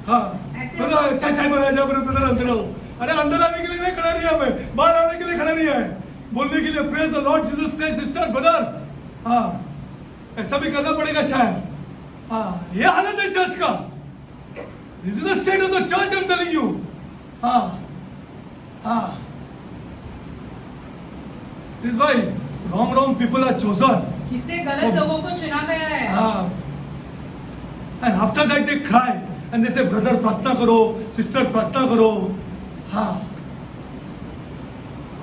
A: हाँ।
B: ऐसे
A: brother चाय बनाया जाए, brother अंदर आओ। अरे अंदर आने के लिए नहीं खड़ा नहीं है मैं, बाहर आने के लिए खड़ा नहीं है, बोलने के लिए praise the Lord Jesus Christ sister brother। हाँ। ऐसा भी करना पड़ेगा शायद। हाँ। ये हालत है चर्च का। This is the state of the church I'm telling you। हाँ। हाँ। This is why wrong people are chosen।
B: इससे गलत लोगों को चुना गया है।
A: हाँ। And after that they cry and they say brother प्रार्थना करो, sister प्रार्थना करो। हाँ।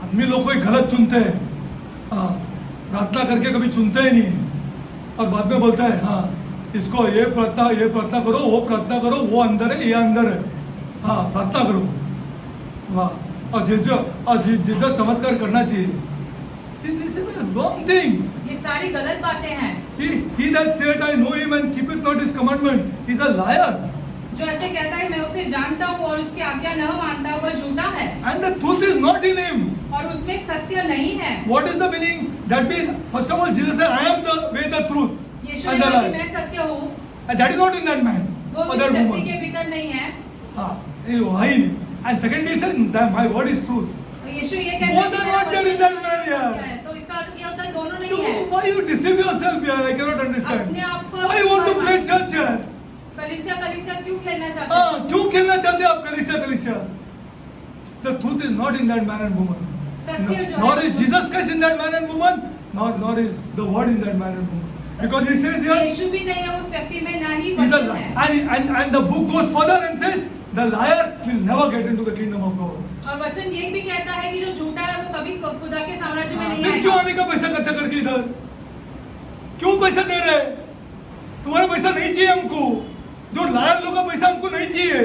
A: आदमी लोग कोई गलत चुनते हैं। हाँ। प्रार्थना करके कभी चुनते ही नहीं और बाद में बोलता है हाँ इसको ये प्रार्थना करो, वो प्रार्थना करो, वो अंदर है, ये अंदर है। हाँ प्रार्थना करो। वाह। और जिस चमत्कार करना चाहिए। See, this is a wrong thing.
B: ये सारी गलत बातें हैं।
A: See, he that said, I know him and keepeth not his commandment, is a liar.
B: जो ऐसे कहता है मैं उसे जानता हूँ और उसकी आज्ञा न मानता वह झूठा है
A: And the truth is not in him.
B: और उसमें सत्य नहीं है।
A: What is the meaning? That means, first of all, Jesus said, I am the way, the truth,
B: Yeshu
A: and
B: ने
A: the
B: कहा कि
A: life.
B: मैं सत्य हूँ,
A: And that is not in that man
B: वो
A: or
B: इस
A: that
B: व्यक्ति
A: woman.
B: के भीतर नहीं है।
A: हाँ, ये वही नहीं. And secondly, he said, that my word is truth.
B: और यीशु ये कहता
A: Both
B: है
A: are
B: कि
A: not
B: मेरा
A: there in
B: वचन
A: that
B: हमारा
A: man, यार.
B: सत्य है। तो इसका अर्थ ये होता है दोनों
A: So,
B: नहीं है।
A: why you deceive yourself here? I cannot understand.
B: अपने आप को
A: Why you want to play church here?
B: कलीसिया क्यों खेलना चाहते हैं?
A: हाँ, क्यों खेलना चाहते हैं आप कलीसिया? The truth is not in that man and woman.
B: सत्य जो
A: Nor
B: है
A: is Jesus Christ in that man and woman, nor is the word in that man and woman. Because he says here,
B: यीशु भी नहीं है उस व्यक्ति में, ना ही
A: he's a
B: वचन
A: liar.
B: है।
A: And the book goes further and says, the liar will never get into the kingdom of God.
B: और वचन ये भी कहता है कि जो झूठा है वो कभी खुदा के साम्राज्य में नहीं
A: फिर क्यों
B: आएगा।
A: आने का पैसा खर्चा करके इधर? क्यों पैसा दे रहे? तुम्हारा पैसा नहीं चाहिए हमको। जो लायर लोग का पैसा हमको नहीं चाहिए।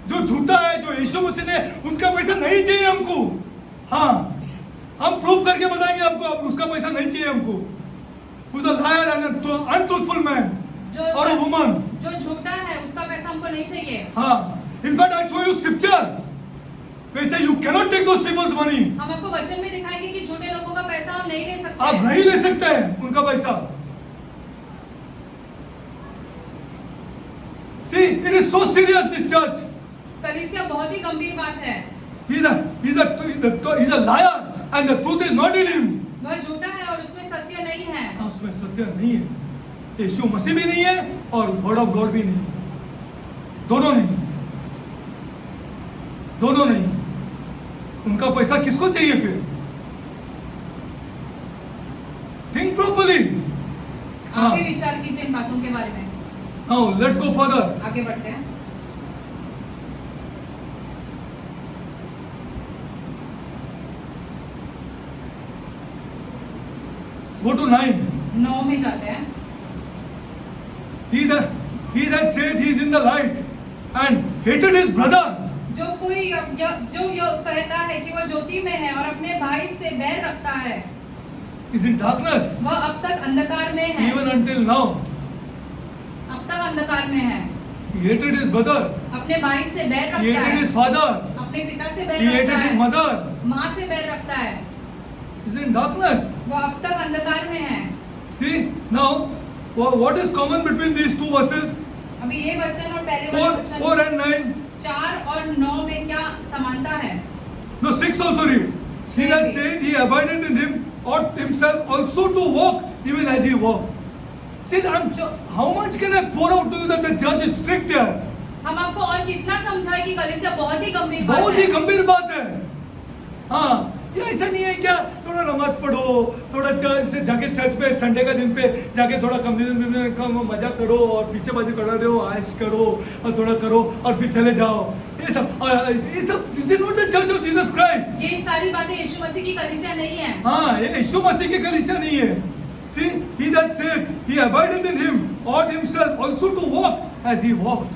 A: जो झूठा है, जो यीशु मसीह ने, उनका पैसा नहीं चाहिए हमको। हाँ, हम प्रूफ करके बताएंगे आपको, उसका पैसा नहीं चाहिए हमको। Who's a liar and an untruthful man or a woman?
B: जो झूठा है उसका पैसा हमको नहीं चाहिए।
A: हाँ, in fact I show you scripture. They say you cannot take those people's money.
B: हम आपको वचन में दिखाएंगे कि झूठे लोगों का पैसा हम नहीं ले सकते।
A: आप नहीं ले सकते हैं उनका पैसा। See, it is so serious this church.
B: कलीसिया बहुत ही गंभीर बात है।
A: He's a liar and the truth is not in him.
B: वह झूठा है और उसमें सत्य नहीं है।
A: हाँ, उसमें सत्य नहीं है। यीशु मसीह भी नहीं है और वर्ड ऑफ गॉड भी नहीं। दोनों नहीं। दोनों नहीं। उनका पैसा किसको चाहिए फिर? Think properly.
B: आप भी विचार कीजिए इन बातों के बारे में।
A: Now let's go further.
B: आगे बढ़ते हैं।
A: Go to 9.
B: 9 में जाते हैं।
A: He that saith he is in the light and hated his brother.
B: जो कोई जो कहता है कि वह ज्योति में है और अपने भाई से बैर रखता है,
A: Is in darkness
B: वह अब तक अंधकार में है।
A: even until now.
B: अब तक अंधकार में है।
A: He hated his brother.
B: अपने भाई से बैर
A: He
B: रखता
A: hated
B: है।
A: his father.
B: अपने पिता से बैर
A: He
B: रखता
A: hated his
B: है।
A: mother.
B: माँ से बैर रखता है।
A: Is in darkness.
B: वह अब तक अंधकार में है।
A: See now, what is common between these two verses?
B: अभी ये वचन और पहले वाला
A: 4
B: वचन
A: and 9.
B: 4 और 9 में क्या समानता है?
A: No, 6 also read. He that saith he abideth in him ought himself also to walk even as he walked. See, how much can I pour out to you that the church is strict here?
B: हम आपको और कितना समझाएं कि कलीसिया बहुत ही गंभीर बात
A: बहुत
B: है।
A: ही गंभीर बात है। हाँ, ये ऐसा नहीं है क्या थोड़ा नमाज पढ़ो, थोड़ा जाके चर्च पे संडे का दिन पे जाके थोड़ा कम्युनियन का मजा करो और पीछे बाजू खड़ा रहो, आयश करो और थोड़ा करो और फिर चले जाओ। ये सब this is not the church of Jesus Christ.
B: ये सारी बातें यीशु मसीह की कलीसिया नहीं है।
A: हाँ, ये यीशु मसीह की कलीसिया नहीं है। See, he that said, he abideth in him, ought himself also to walk as he walked.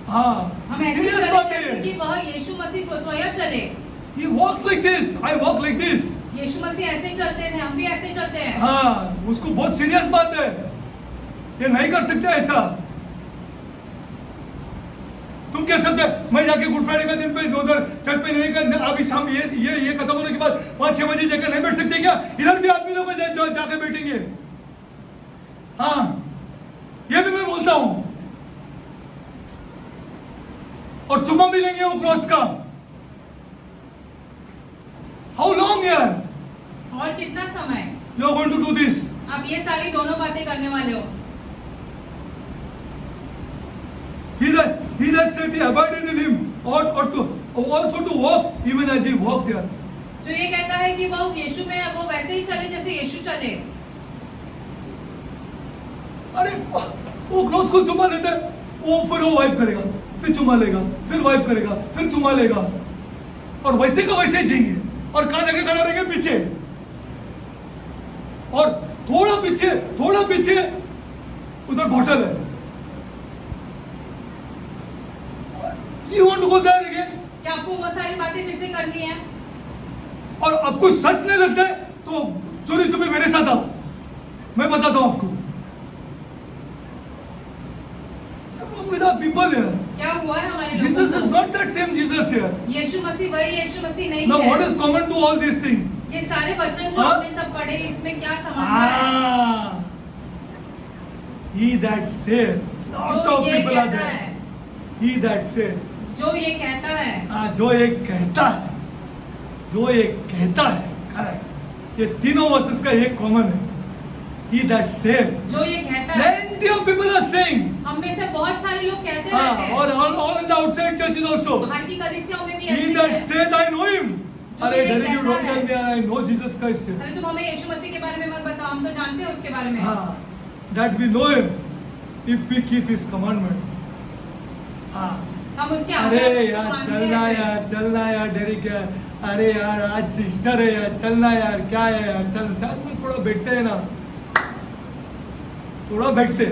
A: हाँ,
B: हम ऐसे
A: serious
B: चले
A: बात
B: जैसे
A: है।
B: कि वह यीशु मसीह को स्वयं चले।
A: He walked like this, I walk like this.
B: यीशु मसीह ऐसे चलते थे, हम भी ऐसे चलते हैं।
A: हाँ, उसको बहुत सीरियस बात है। ये नहीं कर सकते ऐसा। तुम कह सकते मैं जाके गुड फ्राइडे का दिन पे उधर चर्च पे नहीं कर, अभी शाम ये खत्म होने के बाद 5-6 बजे जाकर नहीं बैठ सकते क्या? इधर भी आदमी लोग जाके बैठेंगे। हाँ, ये भी मैं बोलता हूं। और चुम्मा भी लेंगे वो क्रॉस का। हाउ लॉन्ग यार?
B: और कितना समय?
A: You are going to do this?
B: आप ये सारी दोनों बातें करने वाले हो।
A: He that said he abided in him ought to also to walk even as he walked there.
B: जो ये कहता है कि वो यीशु में है, वो वैसे ही चले जैसे यीशु चले।
A: अरे वो क्रॉस को चुमा लेता है, फिर वो वाइप करेगा, फिर चुमा लेगा, फिर वाइप करेगा, फिर चुमा लेगा, और वैसे का वैसे ही जिएंगे। और कहाँ जाके खड़ा रहेंगे? पीछे। और थोड़ा पीछे उधर बोतल है। You want to go there again?
B: क्या आपको वो सारी बातें फिर से करनी है?
A: और आपको सच नहीं लगता है तो चोरी छुपे मेरे साथ आओ, मैं बताता हूं आपको। With our people here,
B: क्या हुआ है हमारे लोगों
A: Jesus is
B: को?
A: not that same Jesus here.
B: यीशु मसीह वही यीशु मसीह नहीं
A: Now
B: है।
A: what is common to all these things?
B: ये सारे वचन जो
A: हाँ?
B: आपने सब पढ़े, इसमें क्या संबंध है?
A: Ah, he that said, lot
B: जो
A: of
B: ये
A: people are
B: कहता
A: there.
B: है,
A: He that said,
B: जो ये कहता है,
A: जो ये कहता है, जो ये कहता है, correct. ये तीनों वर्सेस का एक कॉमन है। He that said,
B: जो ये कहता है।
A: plenty of people are saying.
B: हम में से बहुत सारे लोग कहते रहते हैं।
A: और all in the outside churches also.
B: बाहर की कलीसियाओं में भी ऐसे
A: He
B: ही
A: that
B: है।
A: said, I know him.
B: जो
A: अरे
B: ये
A: Derek, you
B: कहता
A: don't tell
B: है।
A: me I know Jesus Christ here.
B: अरे तुम हमें यीशु मसीह के बारे में मत बताओ, हम तो जानते हैं उसके बारे में।
A: हाँ, that we know him if we keep his commandments. हाँ,
B: हम उसके
A: अरे
B: आज्ञा को
A: यार
B: मानते हैं।
A: चलना यार डेरिक यार, अरे यार आज ईस्टर है यार, चलना यार, क्या है यार, चल ना, थोड़ा बैठते हैं ना, थोड़ा बैठते,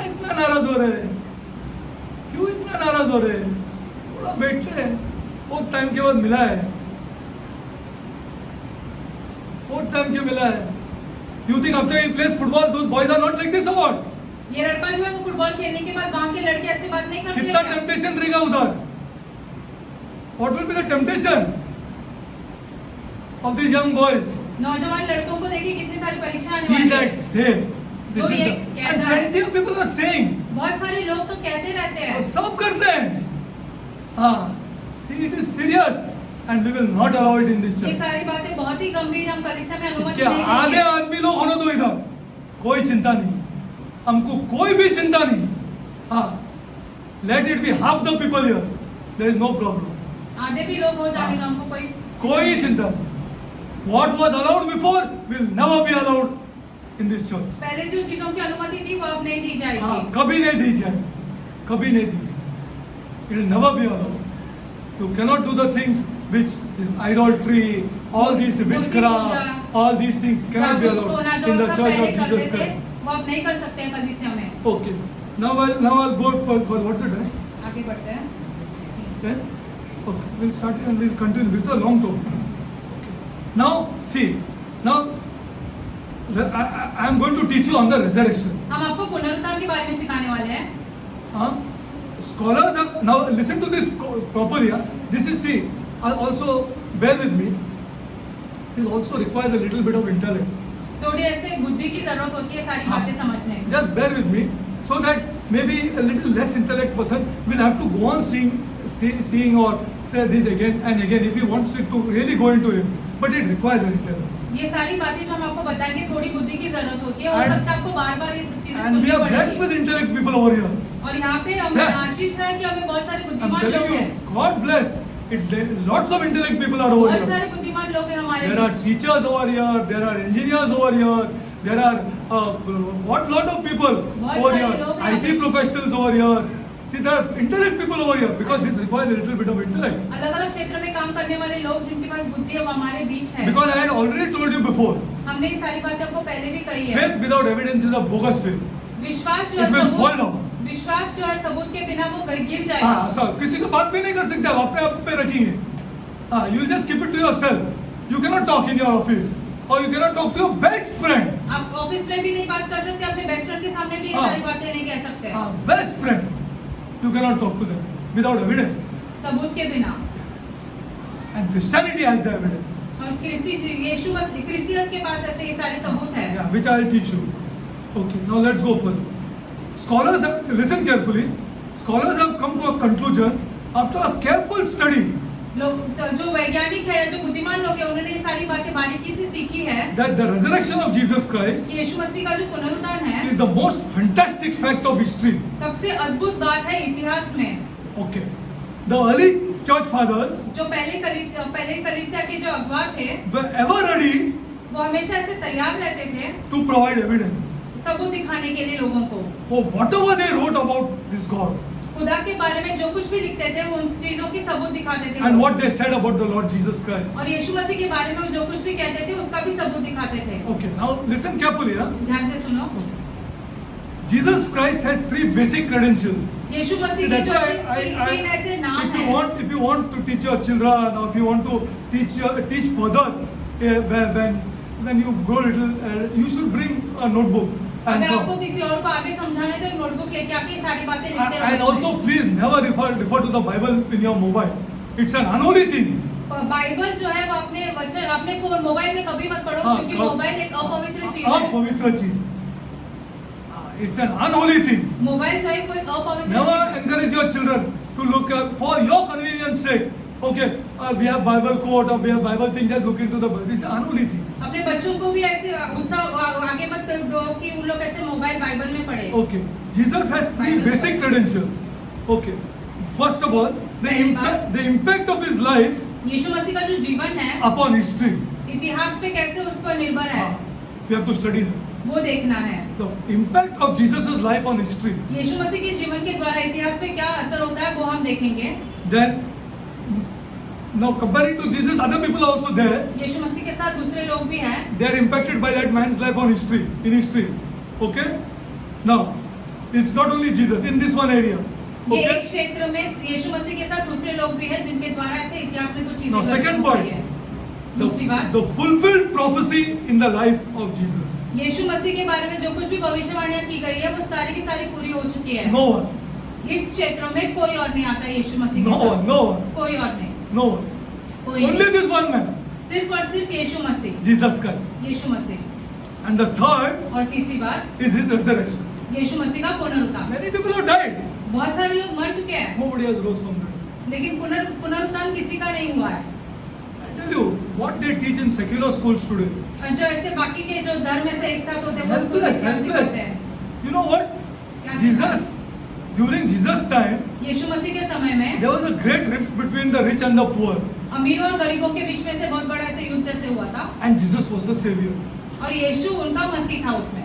A: इतना नाराज हो रहे हैं, क्यों इतना नाराज हो रहे हैं? थोड़ा बैठते हैं, बहुत टाइम के बाद मिला है, You think after he plays football, those boys are not like this or what?
B: ये लड़का जो है वो फुटबॉल खेलने के बाद वहाँ के लड़के ऐसे बात नहीं करते
A: कितना
B: हैं क्या?
A: टेम्पटेशन रहेगा उधर? What will be the temptation of these young boys?
B: नौजवान लड़कों को देखिए कितनी सारी परेशानी
A: He
B: वाली
A: that
B: है।
A: said, this
B: जो
A: is
B: ये
A: the,
B: कहता
A: and
B: है।
A: plenty of people are saying,
B: बहुत सारे लोग तो कहते रहते
A: और
B: हैं।
A: सब करते हैं। हाँ, see it is serious and we will not allow it in this
B: ये
A: church.
B: सारी बातें बहुत ही गंभीर, हम कलीसिया में अनुमति
A: इसके
B: नहीं
A: आधे
B: देंगे।
A: आदमी लोग होने दो इधर, कोई चिंता नहीं, हमको कोई भी चिंता नहीं। हाँ, let it be half the people here, there is no problem.
B: आधे भी लोग हो जाएंगे तो हमको
A: कोई चिंता नहीं। What was allowed before will never be allowed in this church.
B: पहले जो चीजों की अनुमति थी वो अब नहीं दी
A: हाँ,
B: जाएगी।
A: कभी नहीं दी जाए, कभी नहीं दी जाए। It will never be allowed. You cannot do the things which is idolatry, all these witchcraft, all these things cannot be
B: जागरूक होना
A: allowed
B: जो
A: in the
B: सब
A: church
B: पहले
A: of
B: करते
A: Jesus
B: थे
A: Christ.
B: वो अब नहीं कर सकते हैं कलीसिया में।
A: Okay. Now I'll go for what's the time?
B: आगे बढ़ते हैं।
A: 10? Okay. We'll start it and we'll continue. This is a long talk. Okay. Now see, now I am going to teach you on the resurrection.
B: हम आपको पुनरुत्थान के बारे में सिखाने वाले हैं।
A: Scholars have now listen to this properly. This is see. Also bear with me. This also requires a little bit of intellect.
B: थोड़ी ऐसे बुद्धि की जरूरत होती है सारी बातें समझने।
A: Just bear with me, so that maybe a little less intellect person will have to go on seeing or this again and again if he wants it to really go into it. But it requires an intellect.
B: ये सारी बातें जो हम आपको बताएंगे थोड़ी बुद्धि की जरूरत होती है। हो
A: And-
B: सकता है आपको बार-बार ये सब चीजें
A: And we
B: सुननी
A: are blessed
B: पड़ेगी।
A: with intellect people over here.
B: और यहाँ पे हमें
A: Sir.
B: आशीष है कि हमें बहुत सारे
A: I'm
B: बुद्धिमान
A: telling
B: लोग
A: you,
B: हैं।
A: God bless. Lots of intellect people are over
B: बहुत
A: here.
B: सारे बुद्धिमान लोग हैं हमारे
A: There are
B: beach.
A: teachers over here. There are engineers over here. There are lot of people
B: बहुत
A: over
B: सारे
A: here.
B: लोग हैं
A: IT
B: यहाँ पे।
A: professionals over here. See, there are intellect people over here because this requires a little bit of intellect.
B: अलग अलग क्षेत्र में काम करने वाले लोग जिनके पास बुद्धि है वो हमारे बीच है।
A: Because I had already told you before,
B: हमने ये सारी बातें आपको पहले भी कही है।
A: faith without evidence is a bogus faith.
B: विश्वास जो
A: It
B: है
A: will fall
B: सबूत,
A: down.
B: विश्वास जो है सबूत के बिना वो गिर जाएगा।
A: हाँ, सब किसी को बात भी नहीं कर सकते, आप अपने आप पे रखेंगे। हाँ, you just keep it to yourself. You cannot talk in your office, or you cannot talk to your best friend.
B: आप ऑफिस में भी नहीं बात कर सकते, अपने बेस्ट फ्रेंड के सामने भी ये
A: हाँ।
B: सारी बातें नहीं कह सकते।
A: हाँ, best friend, you cannot talk to them without evidence.
B: सबूत के बिना।
A: And Christianity has the evidence.
B: और यीशु मसीह क्रिश्चियन के पास ऐसे ये सारे सबूत है।
A: Yeah, which I will teach you. Okay, now let's go further. Scholars have, listen carefully. Scholars have come to a conclusion after a careful study
B: लोग जो वैज्ञानिक है, जो बुद्धिमान लोग हैं, उन्होंने ये सारी बातें बारीकी से सीखी है
A: that the resurrection of Jesus Christ
B: कि यीशु मसीह का जो पुनरुत्थान है
A: is the most fantastic fact of history.
B: सबसे अद्भुत बात है इतिहास में।
A: Okay, the early church fathers
B: जो पहले कलीसिया के जो अगुवा थे
A: were ever ready
B: वो हमेशा ऐसे तैयार रहते थे
A: to provide evidence
B: सबूत दिखाने के लिए लोगों को
A: for whatever they wrote about this God
B: खुदा के बारे में जो कुछ भी लिखते थे वो उन चीजों की सबूत दिखाते थे
A: and what they said about the Lord Jesus Christ.
B: और यीशु मसीह के बारे में जो कुछ भी कहते थे उसका भी सबूत दिखाते थे।
A: Okay, now listen carefully.
B: ध्यान से सुनो।
A: Jesus Christ has three basic credentials.
B: यीशु मसीह के
A: That's
B: जो
A: why
B: तीन ऐसे नाम
A: if
B: हैं।
A: you want to teach your children or if you want to teach further, when you grow little, you should bring a notebook.
B: अगर आपको किसी और को आगे समझाना है तो एक नोटबुक लेके आके ये सारी बातें लिखते
A: And
B: रहो।
A: also please never refer to the Bible in your mobile. It's an unholy thing.
B: Bible जो है वो अपने फोन मोबाइल में कभी मत पढ़ो क्योंकि मोबाइल एक अपवित्र चीज है।
A: अपवित्र चीज। It's an unholy thing.
B: Mobile जो है कोई अपवित्र
A: Never
B: चीज है।
A: encourage your children to look up for your convenience sake. Okay, we have Bible quote or we have Bible thing. Just look into the Bible. This is an unholy thing.
B: अपने बच्चों को भी ऐसे उत्साह आगे मत दो कि उन लोग ऐसे मोबाइल बाइबल में पढ़े।
A: Okay, Jesus has three basic credentials. Okay, first of all, the impact of his life
B: यीशु मसीह का जो जीवन है
A: upon history.
B: इतिहास पे कैसे उस पर निर्भर है
A: We have to study that.
B: वो देखना है।
A: The impact of Jesus' life on history.
B: यीशु मसीह के जीवन के द्वारा इतिहास पे क्या असर होता है वो हम देखेंगे।
A: Then, now comparing to Jesus, other people are also there.
B: यीशु मसीह के साथ दूसरे लोग भी हैं।
A: They are impacted by that man's life on history, in history. Okay? Now, it's not only Jesus in this one area.
B: ये
A: Okay?
B: एक क्षेत्र में यीशु मसीह के साथ दूसरे लोग भी हैं जिनके द्वारा ऐसे इतिहास में कुछ चीजें
A: Now, second
B: घटित
A: point.
B: हुई है। दूसरी बात
A: The fulfilled prophecy in the life of Jesus.
B: यीशु मसीह के बारे में जो कुछ भी भविष्यवाणियां की गई है वो सारी की सारी पूरी हो चुकी है।
A: No one.
B: इस क्षेत्र में कोई और नहीं आता यीशु मसीह के
A: No one.
B: साथ।
A: No one.
B: कोई और नहीं।
A: No one.
B: कोई
A: Only
B: नहीं।
A: this one man,
B: सिर्फ और सिर्फ यीशु मसीह।
A: Jesus Christ.
B: Yeshu Masih.
A: And the third
B: और तीसरी बात
A: is his resurrection.
B: यीशु मसीह का पुनरुत्थान।
A: Many people have died.
B: बहुत सारे लोग मर चुके हैं
A: Nobody has rose from dead.
B: लेकिन पुनरुत्थान किसी का नहीं हुआ है।
A: I tell you, what they teach in secular schools today.
B: और जो ऐसे बाकी के जो धर्म ऐसे एक साथ होते हैं वो स्कूल
A: Helpless,
B: में
A: helpless.
B: सिखाते हैं।
A: You know what?
B: क्या
A: Jesus, during Jesus' time,
B: यीशु मसीह के समय में
A: there was a great rift between the rich and the poor.
B: अमीरों और गरीबों के बीच में से बहुत बड़ा ऐसे युद्ध जैसे हुआ था
A: And Jesus was the savior.
B: और यीशु उनका मसीह था उसमें।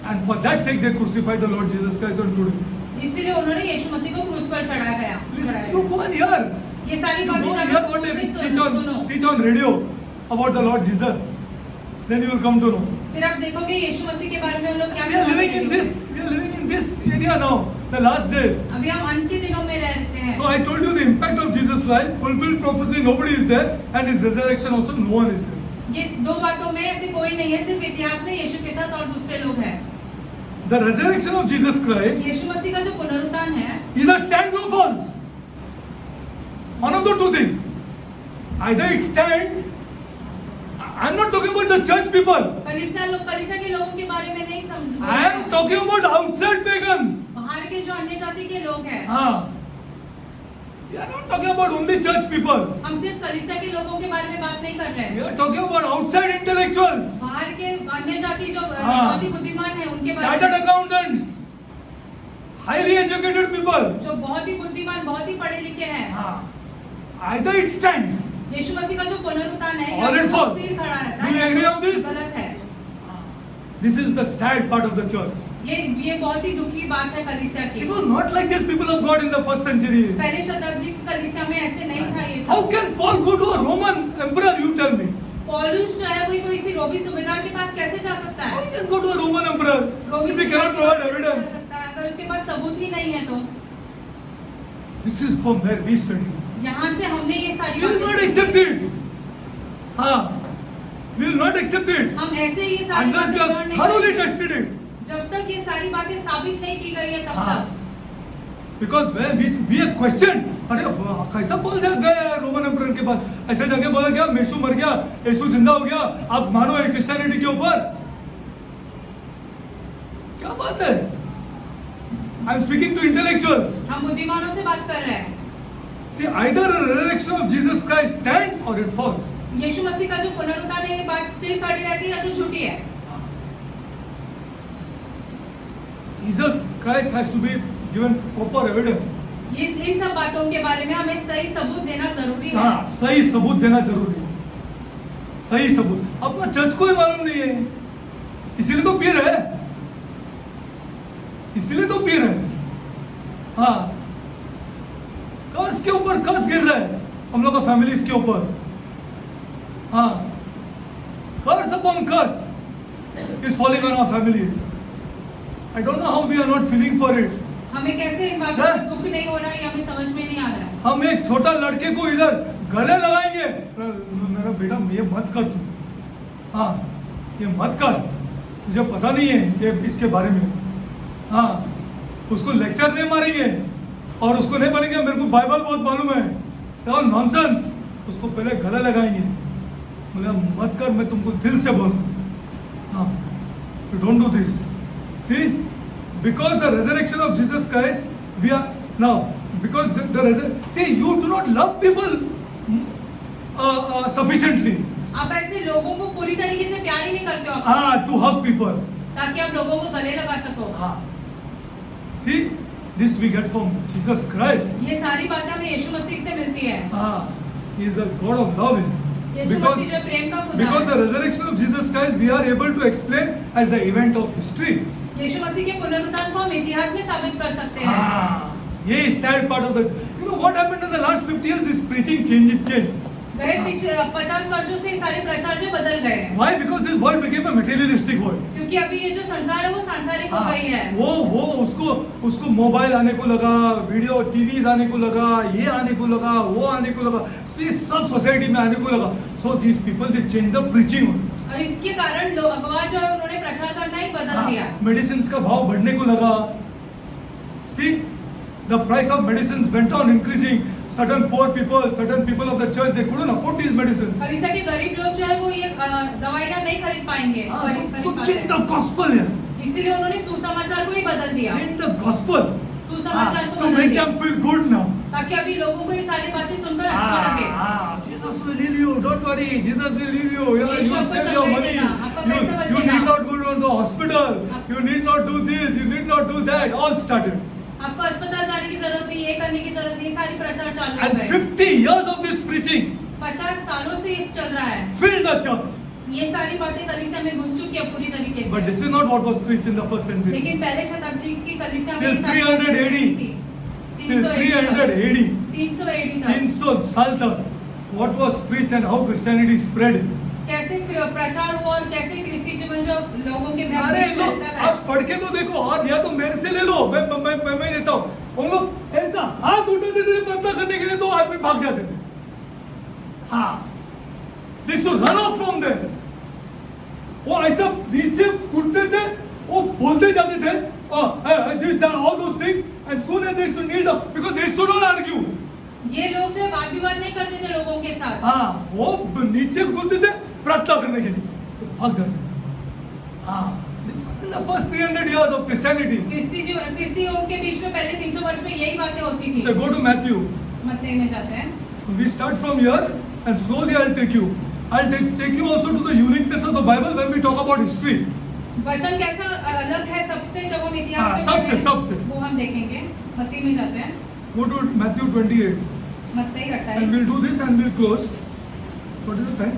A: And for that sake, they crucified the Lord Jesus Christ on today.
B: इसीलिए उन्होंने यीशु मसीह को क्रूस पर चढ़ाया गया।
A: Listen, you go and hear.
B: ये सारी
A: You
B: बातें
A: go and
B: जब
A: hear what they
B: सुनो
A: teach on radio about the Lord Jesus. Then you will come to know.
B: फिर आप देखोगे यीशु मसीह के बारे में उन लोग क्या
A: We are living
B: सुनाते
A: in
B: हैं।
A: this. We are living in this area now. The last days.
B: अभी हम अंत के दिनों में रहते हैं।
A: So I told you the impact of Jesus' life, fulfilled prophecy, nobody is there, and his resurrection also, no one is there.
B: ये दो बातों में ऐसे कोई नहीं है, सिर्फ इतिहास में यीशु के साथ और दूसरे लोग हैं।
A: The resurrection of Jesus Christ
B: यीशु मसीह का जो पुनरुत्थान है
A: either stands or falls. One of the two things. Either it stands. I'm not talking about the church people.
B: कलीसिया के लोगों के बारे में नहीं समझ।
A: I am talking about outside pagans.
B: बाहर के जो अन्य जाति के लोग हैं।
A: We are not talking about only church people.
B: हम सिर्फ कलीसिया के लोगों के बारे में बात नहीं कर रहे
A: We
B: हैं।
A: are talking about outside intellectuals.
B: बाहर के अन्य जाति जो बहुत ही बुद्धिमान है उनके बारे
A: Chartered
B: में।
A: accountants. Highly educated people.
B: जो बहुत ही बुद्धिमान, बहुत ही पढ़े लिखे हैं।
A: Either it stands.
B: यीशु मसीह का जो पुनरुत्थान है
A: Or it falls.
B: स्थिर खड़ा रहता
A: Do you
B: है
A: agree on this?
B: गलत है।
A: This is the sad part of the church.
B: ये बहुत ही दुखी बात है कलीसिया की।
A: It was not like this people of God in the first century.
B: पहले शताब्दी की कलीसिया में ऐसे नहीं था ये
A: How
B: सब।
A: can Paul go to a Roman emperor? You tell me.
B: पौलुस जो है वो कोई सी रोमी सूबेदार के पास कैसे जा सकता
A: How
B: है?
A: he can go to a Roman emperor
B: Romi
A: if he
B: सूबेदार
A: cannot
B: के पास
A: provide
B: कैसे जा
A: evidence?
B: सकता है अगर उसके पास सबूत ही नहीं है तो?
A: This is from where we study.
B: यहाँ से हमने ये सारी
A: We will not
B: बातें
A: accept it. We will not accept it
B: हम ऐसे ये सारी
A: unless we
B: बातें
A: have
B: ग्रहण नहीं
A: thoroughly
B: करेंगे।
A: tested it.
B: जब तक ये सारी बातें साबित नहीं की गई है तब
A: हाँ।
B: तक।
A: Because when we have questioned, अरे कैसा बोल गए रोमन एम्परर के पास, ऐसे जाके बोला क्या यीशु मर गया, यीशु जिंदा हो गया, आप मानो क्रिश्चियनिटी के ऊपर? क्या बात है? I am speaking to intellectuals.
B: हम बुद्धिमानों से बात कर रहे हैं।
A: See, either a resurrection of Jesus Christ stands or it falls.
B: यीशु मसीह का जो पुनरुत्थान है ये बात स्थिर खड़ी रहती है या तो झूठी है।
A: Jesus Christ has to be given proper evidence.
B: ये इन सब बातों के बारे में हमें सही सबूत देना जरूरी है।
A: हाँ, सही सबूत देना जरूरी है। सही सबूत अपना चर्च को ही मालूम नहीं है, इसीलिए तो पीर है, इसीलिए तो पीर है। हाँ, कर्ज के ऊपर कर्ज गिर रहा है हम लोग का फैमिलीज के ऊपर। हाँ, कर्ज अपॉन कर्ज is falling on our families. I don't know how we are not feeling for it.
B: हमें कैसे इन बातों का दुख नहीं हो रहा है, ये हमें समझ में नहीं आ रहा है।
A: हम एक छोटा लड़के को इधर गले लगाएंगे, मेरा बेटा ये मत कर तू, हाँ ये मत कर, तुझे पता नहीं है ये इसके बारे में। हाँ, उसको लेक्चर नहीं मारेंगे और उसको नहीं बोलेंगे मेरे को बाइबल बहुत मालूम है, तो नॉनसेंस। उसको पहले गले लगाएंगे, बोले मत कर, मैं तुमको दिल से बोल। हाँ, you don't do this. See, because the resurrection of Jesus Christ, we are now, because see, you do not love people sufficiently.
B: आप ऐसे लोगों को पूरी तरीके से प्यार ही नहीं करते हो
A: हाँ, to hug people.
B: ताकि आप लोगों को गले लगा सको।
A: हाँ, see, this we get from Jesus Christ.
B: ये सारी बातें हमें यीशु मसीह से मिलती है।
A: हाँ, he is the God of love.
B: यीशु मसीह जो प्रेम का खुदा
A: Because
B: है।
A: the resurrection of Jesus Christ, we are able to explain as the event of history.
B: यीशु मसीह के पुनरुत्थान को हम इतिहास में साबित कर सकते हैं।
A: ये sad part of the, you know what happened in the last 50 years? This preaching changed.
B: गए 50 वर्षों से सारे प्रचार जो बदल गए हैं।
A: Why? Because this world became a materialistic world.
B: क्योंकि अभी ये जो संसार है वो सांसारिक हो गई है।
A: वो उसको मोबाइल आने को लगा, वीडियो टीवीज आने को लगा, ये आने को लगा, वो आने को लगा, सब सोसाइटी में आने को लगा। So these people they change the preaching.
B: और इसके कारण लोग अगवा जो है उन्होंने प्रचार करना ही बदल दिया।
A: मेडिसिन का भाव बढ़ने को लगा। See, the price of medicines went on increasing. Certain poor people, certain people of the church, they couldn't afford these medicines.
B: कलीसिया के गरीब लोग जो है वो ये दवाइयाँ नहीं खरीद पाएंगे।
A: तो change the gospel here.
B: इसीलिए उन्होंने सुसमाचार को ही बदल दिया।
A: Change the gospel.
B: सुसमाचार को
A: To
B: बदल
A: make
B: दिया
A: them feel good now.
B: ताकि अभी लोगों को ये सारी बातें सुनकर अच्छा लगे।
A: Jesus will heal you. Don't worry. Jesus will heal you. You
B: Yeshu
A: will
B: आपको
A: save your
B: चंगाई
A: money.
B: देगा, आपका पैसा
A: You
B: बचेगा।
A: need not go to the hospital. You need not do this. You need not do that. All started.
B: आपको अस्पताल जाने की जरूरत नहीं, ये करने की जरूरत नहीं, सारी प्रचार चालू हो
A: And
B: गए।
A: 50 years of this preaching
B: 50 सालों से ये चल रहा है।
A: filled the church.
B: ये सारी बातें कलीसिया में घुस चुकी है पूरी तरीके
A: But
B: से।
A: this is not what was preached in the first century.
B: लेकिन पहले शताब्दी की कलीसिया में
A: Till
B: ये सारी
A: 300
B: बातें
A: AD.
B: नहीं थी।
A: Till 300 AD.
B: 300 AD तक
A: 300 साल तक what was preached and how Christianity spread.
B: कैसे प्रचार हुआ और कैसे क्रिस्ती जीवन जो लोगों के में
A: अरे
B: बीच
A: लो,
B: फैलता गया।
A: आप पढ़ के तो देखो, हाथ या तो मेरे से ले लो, मैं देता हूँ। उन लोग ऐसा हाथ उठाते थे प्रार्थना करने के लिए, तो आदमी भाग जाते थे। हाँ, they should run off from there. वो ऐसा नीचे कूदते थे, वो बोलते जाते थे, all those things, and soon as they should kneel down because they should not argue.
B: ये लोग जो वाद विवाद नहीं करते थे लोगों के साथ।
A: हाँ, वो नीचे कूदते थे प्रार्थना करने के लिए, तो भाग जाते थे। हाँ, this was in the first 300 years of Christianity.
B: क्रिस्ती के बीच में पहले 300 वर्ष में यही बातें होती थी।
A: So go to Matthew.
B: मत्ती में जाते हैं।
A: We start from here and slowly I'll take you. I'll take you also to the uniqueness of the Bible when we talk about history.
B: वचन कैसा अलग है सबसे जब हम इतिहास में
A: सबसे,
B: पढ़ें,
A: सबसे।
B: वो हम देखेंगे। मत्ती में जाते हैं।
A: Go to Matthew 28.
B: मत्ती
A: And we'll
B: 28।
A: do this and we'll close. What is the time?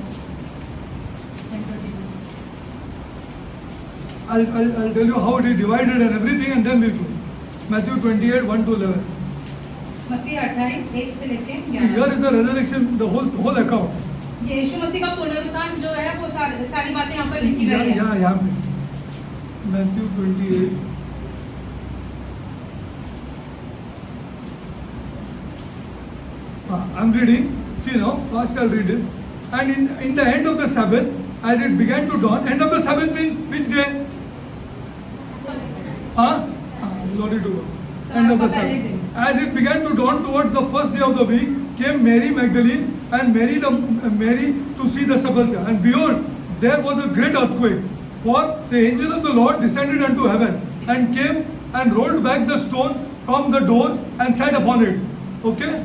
A: I'll tell you how it is divided and everything, and then we'll go. Matthew 28, 1 to 11.
B: मत्ती 28 1 से लेके
A: See, here
B: 11
A: is the resurrection, the whole account.
B: ये यीशु मसीह का पुनरुत्थान जो है वो सारी बातें यहाँ पर लिखी गई है।
A: यहाँ पे Matthew 28. I'm reading. See now, first I'll read this. And in the end of the Sabbath, as it began to dawn, end of the Sabbath means which day? Glory to God. End of the Sabbath. As it began to dawn towards the first day of the week, came Mary Magdalene and Mary to see the sepulchre. And behold, there was a great earthquake. For the angel of the Lord descended unto heaven and came and rolled back the stone from the door and sat upon it. Okay?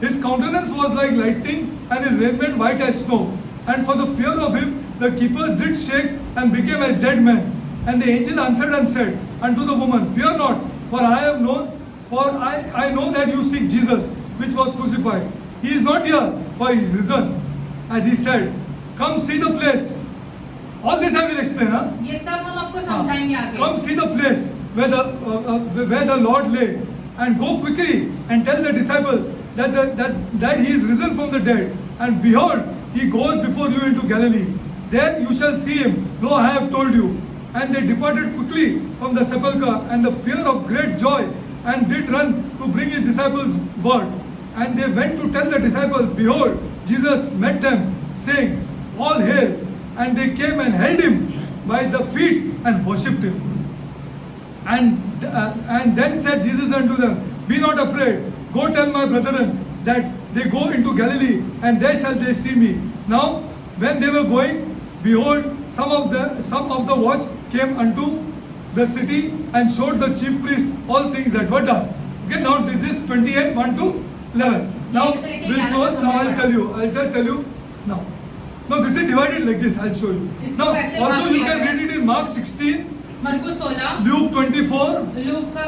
A: His countenance was like lightning and his raiment white as snow. And for the fear of him, the keepers did shake and became as dead men. And the angel answered and said unto the woman, Fear not, for I know that you seek Jesus, which was crucified. He is not here, for he is risen. As he said, Come see the place. All this I will explain.
B: ये सब हम आपको समझाएंगे आगे।
A: Come see the place where the Lord lay, and go quickly and tell the disciples that he is risen from the dead. And behold, he goes before you into Galilee. There you shall see him. Lo, I have told you. And they departed quickly from the sepulchre, and the fear of great joy, and did run to bring his disciples word. And they went to tell the disciples, Behold, Jesus met them, saying, All hail. And they came and held him by the feet and worshipped him. And then said Jesus unto them, Be not afraid. Go tell my brethren that they go into Galilee, and there shall they see me. Now, when they were going, behold, some of the watch came unto the city and showed the chief priest all things that were done. Okay, now this is 28, 1 to 11. Now, we'll close. Now I'll tell you. Now, this is divided like this. I'll show you. Now, also you can read it in Mark 16.
B: मरकुस 16,
A: Luke 24,
B: look का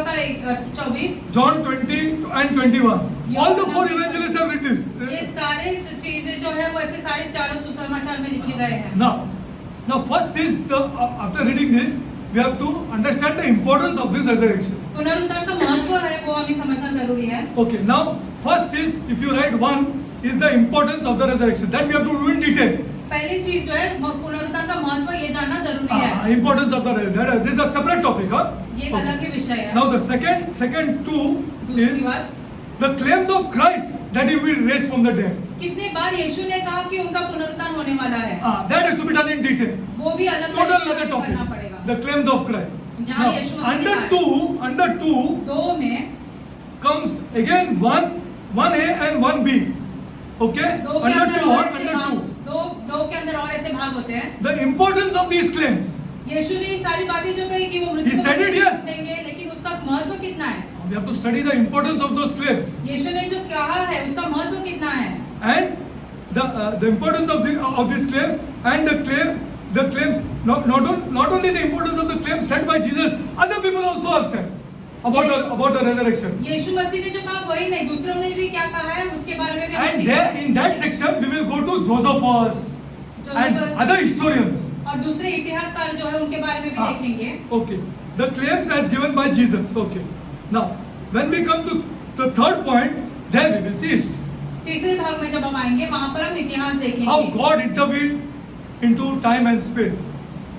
B: 24,
A: John 20 and 21. All the four evangelists have written this.
B: ये सारे चीजें जो है वो ऐसे सारे चारों सुसमाचार में लिखे गए हैं।
A: Now first is after reading this, we have to understand the importance of this resurrection.
B: पुनरुत्थान का महत्व है वो हमें समझना जरूरी है।
A: Okay, now first is if you write one is the importance of the resurrection. That we have to do in detail.
B: पहली चीज जो है पुनरुत्थान का महत्व ये जानना जरूरी है।
A: Importance of the resurrection. This is a separate topic,
B: ये एक अलग ही विषय है।
A: Now the second two is the claims of Christ that he will raise from the dead.
B: कितने बार यीशु ने कहा कि उनका पुनरुत्थान होने वाला है।
A: That has to be done in detail.
B: वो भी अलग
A: Total topic.
B: करना पड़ेगा।
A: The claims of Christ.
B: जहाँ यीशु मसीह ने
A: Under two
B: दो में
A: comes again one A and one B. Okay?
B: दो के अंदर और ऐसे भाग दो के अंदर और ऐसे भाग होते हैं।
A: The importance of these claims.
B: यीशु ने ये सारी बातें जो कही कि वो
A: He said it, yes.
B: देंगे, लेकिन उसका महत्व कितना है?
A: We have to study the importance of those claims.
B: यीशु ने जो कहा है उसका महत्व कितना है?
A: And the importance of these claims and the claims not only the importance of the claims said by Jesus, other people also have said about the resurrection.
B: यीशु मसीह ने जो कहा वही नहीं, दूसरों ने भी क्या कहा है उसके बारे में भी हम
A: And
B: सीखेंगे।
A: there in that section we will go to Josephus and other historians.
B: और दूसरे इतिहासकार जो है उनके बारे में भी देखेंगे।
A: Okay, the claims as given by Jesus. Okay, now when we come to the third point, there we will see history.
B: तीसरे भाग में जब हम आएंगे वहाँ पर हम इतिहास देखेंगे।
A: How God intervened into time and space.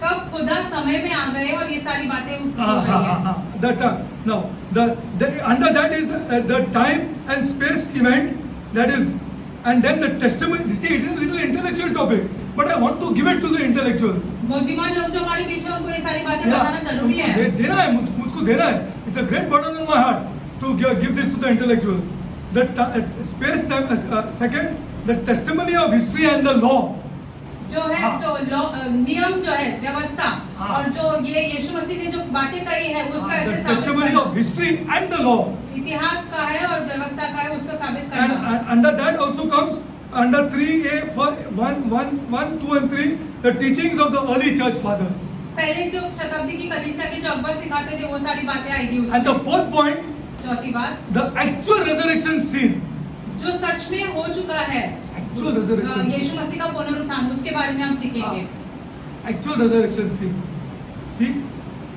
B: कब खुदा समय में आ गए और ये सारी बातें हो गई हैं।
A: Now, under that is the time and space event, that is, and then the testimony. You see, it is a little intellectual topic, but I want to give it to the intellectuals.
B: बुद्धिमान लोग जो हमारे बीच हैं उनको ये सारी बातें बताना जरूरी है।
A: देना है मुझको देना है। It's a great burden on my heart to give this to the intellectuals. The space time, second, the testimony of history and the law.
B: जो है जो नियम जो है व्यवस्था और जो ये यीशु मसीह ने जो बातें कही है उसका ऐसे साबित
A: testimony of history and the law.
B: इतिहास का है और व्यवस्था का है उसका साबित करना।
A: And under that also comes under 3A for 1, 2 and 3 the teachings of the early church fathers.
B: पहले जो शताब्दी की कलीसिया के जो अकबर सिखाते थे वो सारी बातें आएगी उसमें।
A: And the fourth point,
B: चौथी बात,
A: the actual resurrection scene.
B: जो सच में हो चुका है
A: Actual resurrection.
B: यीशु मसीह का पुनरुत्थान उसके बारे में हम सीखेंगे।
A: Actual resurrection scene. See,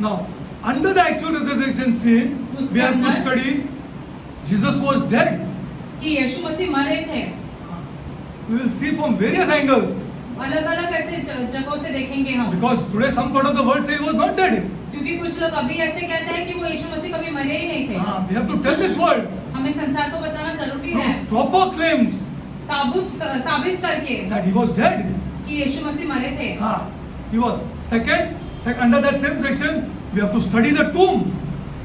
A: now under the actual resurrection scene, we have to study Jesus was dead.
B: कि यीशु मसीह मरे थे.
A: We will see from various angles.
B: अलग-अलग ऐसे जगहों से देखेंगे हम.
A: Because today some part of the world say he was not dead.
B: क्योंकि कुछ लोग अभी ऐसे कहते हैं कि वो यीशु मसीह कभी मरे ही नहीं थे.
A: We have to tell this world.
B: हमें संसार को बताना जरूरी है.
A: Proper claims.
B: साबित करके
A: that he was dead.
B: कि यीशु मसीह मरे थे.
A: He was second under that same section we have to study the tomb.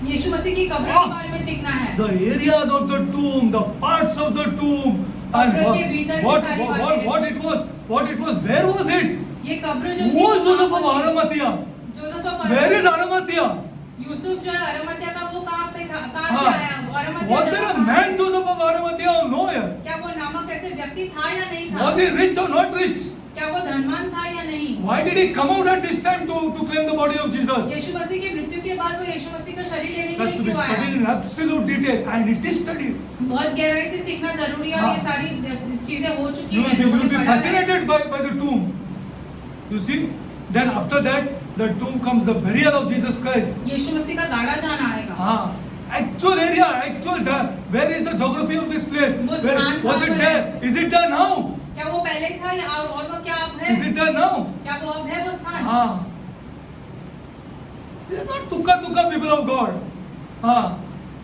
B: यीशु मसीह की कब्र के बारे में सीखना है.
A: The areas of the tomb, the parts of the tomb, and what it was, where was it?
B: ये कब्र जो
A: Who was Joseph of Arimathea?
B: Joseph of
A: Where is Arimathea?
B: Yusuf जो है अरिमथिया का वो कहाँ पे था, कहाँ से आया? Arimathea
A: Was there a man Joseph of Arimathea or no?
B: क्या वो नामक ऐसे व्यक्ति था या नहीं था?
A: Was he rich or not rich?
B: क्या वो धनवान था या नहीं?
A: Why did he come out at this time to claim the body of Jesus?
B: यीशु मसीह की मृत्यु के बाद वो यीशु मसीह का शरीर लेने के
A: Has
B: लिए
A: to be
B: क्यों आया?
A: studied in absolute detail, and it is studied.
B: बहुत गहराई से सीखना जरूरी है और ये सारी चीजें हो चुकी
A: You
B: हैं.
A: will be fascinated by the tomb. You see? Then after that, the tomb comes the burial of Jesus Christ.
B: यीशु मसीह का गाड़ा जाना आएगा.
A: Actual area, where is the geography of this place? Where, was it there? Is it there now?
B: क्या वो पहले था या और वो क्या अब है?
A: Is it there now?
B: क्या वो अब है वो स्थान?
A: They are not tukka people of God.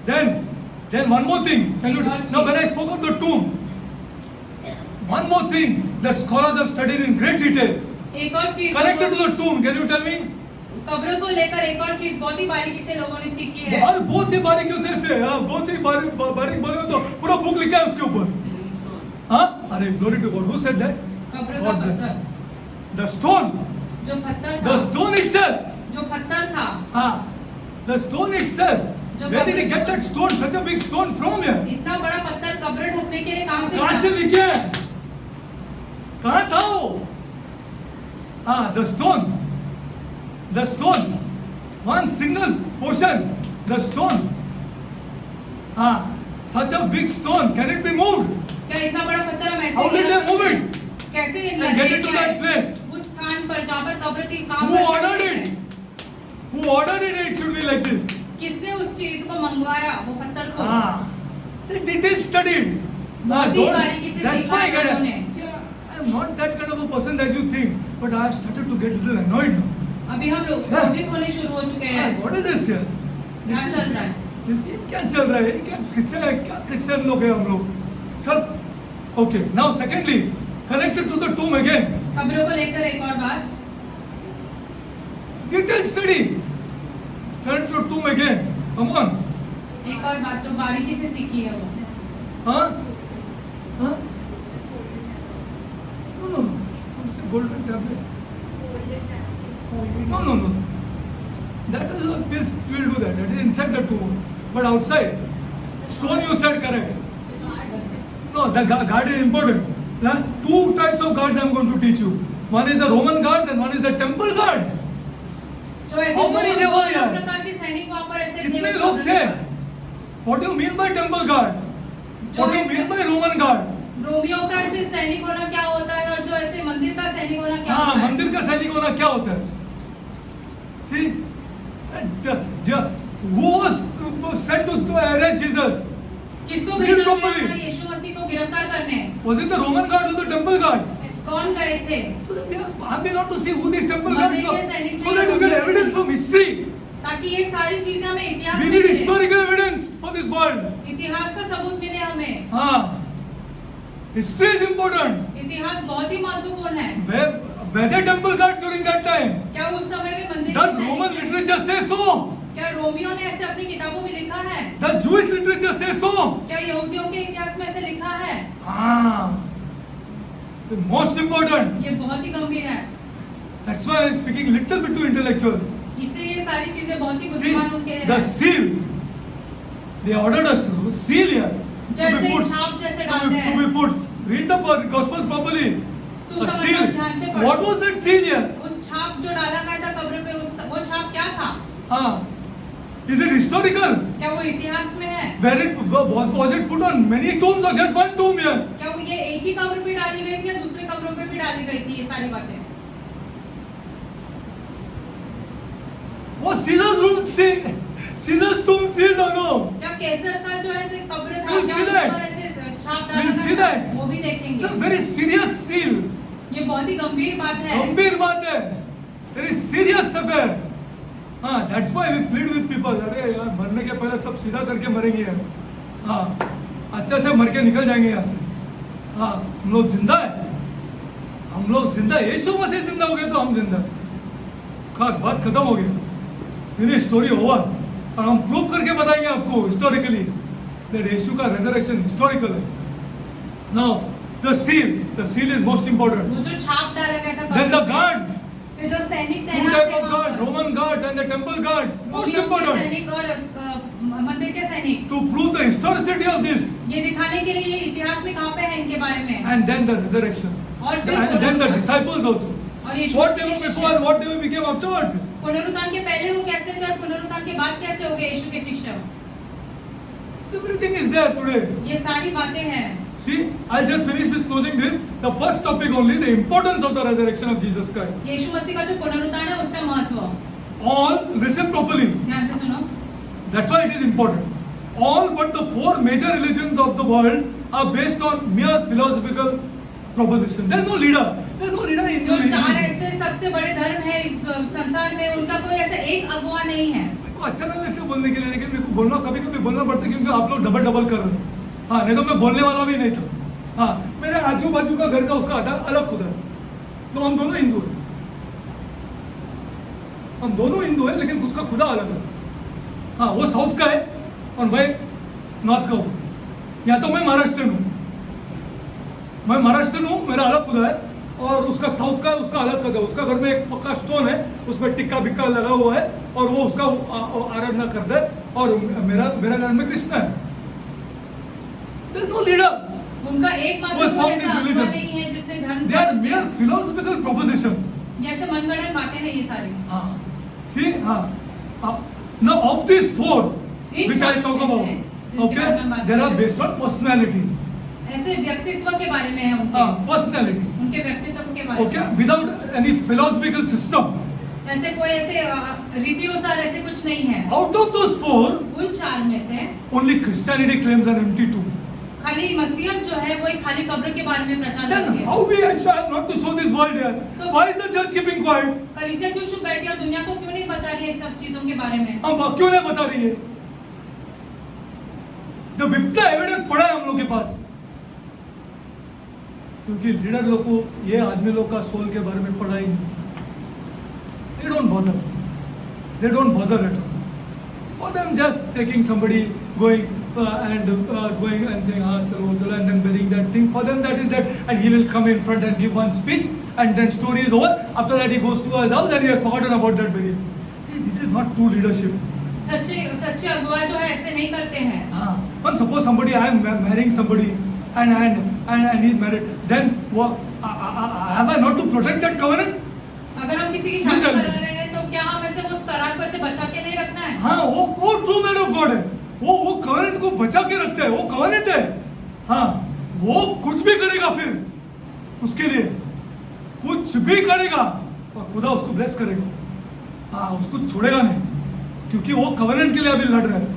A: Then one more thing. Now when I spoke of the tomb, one more thing that scholars have studied in great detail.
B: एक और चीज
A: Connected to the tomb, can you tell me?
B: कब्र को लेकर एक और चीज बहुत ही बारीकी से लोगों ने सीखी है.
A: और बहुत ही बारीकियों से बहुत ही बारीक बोले तो पूरा बुक लिखा है उसके ऊपर. अरे glory to God. Who said that?
B: कब्र का पत्थर.
A: The stone.
B: जो पत्थर था.
A: The stone itself.
B: जो पत्थर था.
A: The stone itself. Where did he get that stone? Such a big stone from here.
B: इतना बड़ा पत्थर कब्र ढकने के लिए कहाँ से
A: कहाँ से
B: मिला?
A: लिखे हैं? कहाँ था वो? The stone. The stone. One single portion. The stone. Such a big stone. Can it be moved?
B: क्या इतना बड़ा पत्थर हम ऐसे
A: How did
B: हिला
A: they move
B: सकते
A: it?
B: हैं? कैसे
A: And get it to that place?
B: उस स्थान पर जहाँ पर कब्र थी कहाँ
A: Who
B: पर
A: ordered
B: कैसे
A: it?
B: है?
A: Who ordered it? It should be like this.
B: किसने उस चीज को मंगवाया वो पत्थर को?
A: The detail studied.
B: बहुत ही बारीकी से
A: That's
B: सीखा
A: why I
B: है
A: get
B: उन्होंने.
A: it. See, I am not that kind of a person as you think, but I have started to get a little annoyed now.
B: अभी हम लोग क्रोधित होने शुरू हो चुके हैं.
A: What is this here?
B: क्या चल रहा है?
A: ये क्या चल रहा है? ये क्या क्रिश्चियन लोग हैं हम लोग? Sir, okay. Now, secondly, connected to the tomb again.
B: कब्रों को लेकर एक और बात.
A: Detailed study. Connected to the tomb again. Come on.
B: एक और बात जो बारीकी से सीखी है वो.
A: Huh? No. It's a golden tablet. No. That is we'll do that. That is inside the tomb. But outside, stone you said correct. No, the guard is important. Two types of guards I am going to teach you. One is the Roman guards and one is the temple guards.
B: जो ऐसे
A: How many they were here?
B: प्रकार के सैनिक वहाँ पर ऐसे
A: कितने लोग थे? What do you mean by temple guard? What do you mean by Roman guard?
B: Romeo का ऐसे सैनिक होना क्या होता है और जो ऐसे मंदिर का सैनिक होना क्या होता है?
A: मंदिर का सैनिक होना क्या होता है? See, who was sent to arrest Jesus?
B: किसको भेजा गया था यीशु मसीह को गिरफ्तार करने?
A: Was it the Roman guards or the temple guards?
B: कौन गए थे?
A: I'm not to see who these temple guards
B: मंदिर
A: were.
B: के सैनिक
A: So that you get evidence from history.
B: ताकि ये सारी चीजें हमें इतिहास
A: We
B: में
A: need
B: मिले.
A: historical evidence for this world.
B: इतिहास का सबूत मिले हमें.
A: History is important.
B: इतिहास बहुत ही महत्वपूर्ण है.
A: Were there temple guards during that time?
B: क्या उस समय में मंदिर
A: Does
B: के सैनिक
A: Roman
B: थे?
A: literature say so?
B: क्या रोमियो ने ऐसे अपनी किताबों में लिखा है?
A: Does Jewish literature say so?
B: क्या यहूदियों के इतिहास में ऐसे लिखा है?
A: So most important.
B: ये बहुत ही गंभीर है.
A: That's why I'm speaking little bit to intellectuals.
B: इसलिए ये सारी चीजें बहुत ही
A: See,
B: बुद्धिमान उनके
A: the
B: हैं.
A: seal. They ordered us seal here.
B: जैसे छाप जैसे डालते हैं.
A: To be put. Read the gospel properly. A
B: सुसमाचार
A: seal.
B: ध्यान से पढ़ो.
A: What was that seal here?
B: उस छाप जो डाला गया था कब्र पे वो छाप क्या था?
A: Is it historical?
B: क्या वो इतिहास में है?
A: Where it was it put on many tombs or just one tomb here?
B: क्या वो ये एक ही कब्र पे डाली गई थी या दूसरे कब्रों पे भी डाली गई थी ये सारी बातें?
A: वो सीजर्स तुम सील दोनों
B: क्या कैसर का जो है कब्र था,
A: We'll
B: क्या
A: see
B: उस
A: that.
B: पर ऐसे छाप
A: We'll see
B: डाला
A: that.
B: था, वो भी देखेंगे।
A: वेरी सीरियस सील,
B: ये बहुत ही गंभीर बात है।
A: गंभीर बात है, वेरी सीरियस अफेयर। हाँ, that's why we plead with people, अरे यार मरने के पहले सब सीधा करके मरेंगे। हाँ, अच्छे से मर के निकल जाएंगे यहाँ से। हाँ, हम लोग जिंदा है, हम लोग जिंदा, यीशु मसीह जिंदा हो गए तो हम जिंदा। बात खत्म हो गई, फिनिश, स्टोरी ओवर। और हम प्रूफ करके बताएंगे आपको हिस्टोरिकली दैट यीशु का रेजरेक्शन हिस्टोरिकल है। Now the seal is most important.
B: वो जो छाप डाला गया था
A: देन द
B: कब्र पे,
A: गार्ड्स,
B: फिर जो सैनिक
A: two
B: तैनात
A: type
B: थे
A: of
B: वहाँ
A: guards,
B: पर,
A: Roman guards and the temple guards, most
B: रोमियों के
A: important
B: सैनिक और मंदिर के सैनिक,
A: to prove the historicity of this,
B: ये दिखाने के लिए ये इतिहास में कहाँ पे है इनके बारे में।
A: and then the resurrection,
B: और फिर
A: and then the
B: पुनरुत्थान।
A: disciples also,
B: और यीशु
A: what they
B: मसीह
A: were
B: के
A: before and what they became afterwards.
B: पुनरुत्थान के पहले वो कैसे थे और पुनरुत्थान के बाद कैसे हो गए यीशु के शिष्य।
A: Everything is there today.
B: ये सारी बातें हैं।
A: See, I'll just finish with closing this. The first topic only, the importance of the resurrection of Jesus Christ.
B: यीशु मसीह का जो पुनरुत्थान है उसका महत्व,
A: All listen properly.
B: ध्यान से सुनो।
A: That's why it is important. All but the four major religions of the world are based on mere philosophical proposition. There's no leader. There's no leader in
B: जो
A: your
B: चार
A: religion.
B: ऐसे सबसे बड़े धर्म है इस संसार में, उनका कोई ऐसा एक अगुवा नहीं है।
A: मेरे को अच्छा नहीं लगता बोलने के लिए, लेकिन मेरे को बोलना कभी-कभी बोलना पड़ता है क्योंकि आप लोग डबल कर रहे हो। हाँ, नहीं तो मैं बोलने वाला भी नहीं था। हाँ, मेरे आजू बाजू का घर का उसका आधार अलग खुदा है, तो हम दोनों हिंदू हैं। हम दोनों हिंदू हैं लेकिन उसका खुदा अलग है। हाँ, वो साउथ का है और मैं नॉर्थ का हूँ, या तो मैं महाराष्ट्र हूँ। मैं महाराष्ट्र हूँ, मेरा अलग खुदा है, और उसका साउथ का उसका अलग खुदा है। उसका घर में एक पक्का स्टोन है, उसमें टिक्का बिक्का लगा हुआ है और वो उसका आराधना करता है, और मेरा घर में कृष्ण है। There is no leader.
B: उनका एकमात्र
A: Was
B: कोई
A: found
B: ऐसा
A: in
B: अगुवा
A: religion.
B: नहीं है जिसने धर्म
A: They are mere philosophical propositions.
B: जैसे मनगढ़ंत बातें हैं ये सारी।
A: हाँ, see, हाँ, now of these four,
B: in
A: which I
B: चार
A: talk
B: में
A: about,
B: से, जिनके बारे में हम
A: okay,
B: बात
A: they
B: कर
A: are
B: रहे हैं,
A: based on personalities.
B: ऐसे व्यक्तित्व के बारे में है उनके,
A: हाँ, personality,
B: उनके व्यक्तित्व के बारे
A: okay,
B: में।
A: without any philosophical system.
B: ऐसे कोई ऐसे रीति अनुसार ऐसे कुछ नहीं है।
A: Out of those four,
B: उन चार में से
A: only Christianity claims an empty tomb.
B: खाली मसीहत जो है वो एक खाली कब्र के बारे में प्रचार
A: Then
B: करती है।
A: how we are not to show this world here?
B: तो-
A: Why is the church keeping quiet?
B: कलीसिया क्यों चुप बैठी है और दुनिया को क्यों नहीं बता रही है सब चीजों के बारे में?
A: हम क्यों नहीं बता रही है? जब इतना एविडेंस पड़ा है हम लोग के पास, क्योंकि लीडर लोग को ये आदमी लोग का सोल के बारे में पढ़ा ही नहीं। They don't bother. They don't bother at all. For them, just taking somebody, going and saying, "Ah, chalo, chalo," and then burying that thing. For them, that is that, and he will come in front and give one speech, and then story is over. After that, he goes to his house and he has forgotten about that burial. Hey, this is not true leadership.
B: सच्चे अगुवा जो है ऐसे नहीं करते हैं।
A: But suppose somebody, I am marrying somebody, and he's married, then what? Have I not to protect that covenant?
B: अगर हम किसी की शादी करा रहे हैं तो क्या हम ऐसे उस करार को ऐसे बचा के नहीं रखना है?
A: हाँ, वो ट्रू मैन ऑफ गॉड है, वो कवेनेंट को बचा के रखता है, वो कवेनेंट है। हाँ, वो कुछ भी करेगा फिर उसके लिए, कुछ भी करेगा और खुदा उसको ब्लेस करेगा। हाँ, उसको छोड़ेगा नहीं, क्योंकि वो कवेनेंट के लिए अभी लड़ रहा है।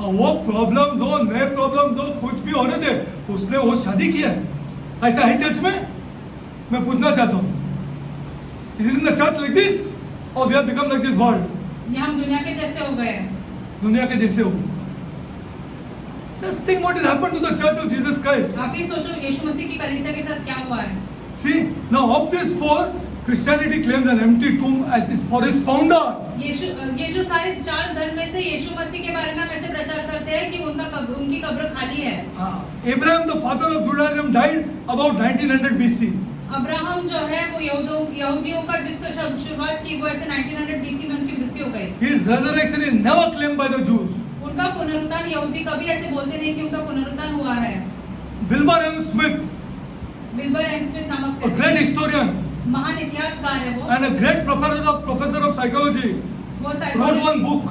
A: और वो प्रॉब्लम्स हो, नए प्रॉब्लम्स हो, कुछ भी होने दे, उसने वो शादी किया है। ऐसा है चर्च में? मैं पूछना चाहता हूँ, is it in the church like this or we have become like this world?
B: ये हम दुनिया के जैसे हो गए हैं।
A: दुनिया के जैसे हो। Just think what has happened to the church of Jesus Christ.
B: आप ही सोचो यीशु मसीह की कलीसिया के साथ क्या हुआ है।
A: See, now of these four, Christianity claims an empty tomb as for its founder.
B: ये जो सारे चार धर्म में से यीशु मसीह के बारे में हम ऐसे प्रचार करते हैं कि उनकी कब्र खाली है।
A: Abraham, the father of Judaism, died about 1900 BC.
B: Abraham जो है वो यहूदियों का जिसको शुरुआत की वो ऐसे 1900 BC में उनकी मृत्यु हो गई।
A: His resurrection is never claimed by the Jews.
B: उनका पुनरुत्थान यहूदी कभी ऐसे बोलते नहीं कि उनका पुनरुत्थान हुआ है।
A: Wilbur M. Smith,
B: Wilbur M Smith नामक
A: a great historian
B: महान इतिहासकार है वो,
A: and a great professor of psychology,
B: वो
A: wrote one book.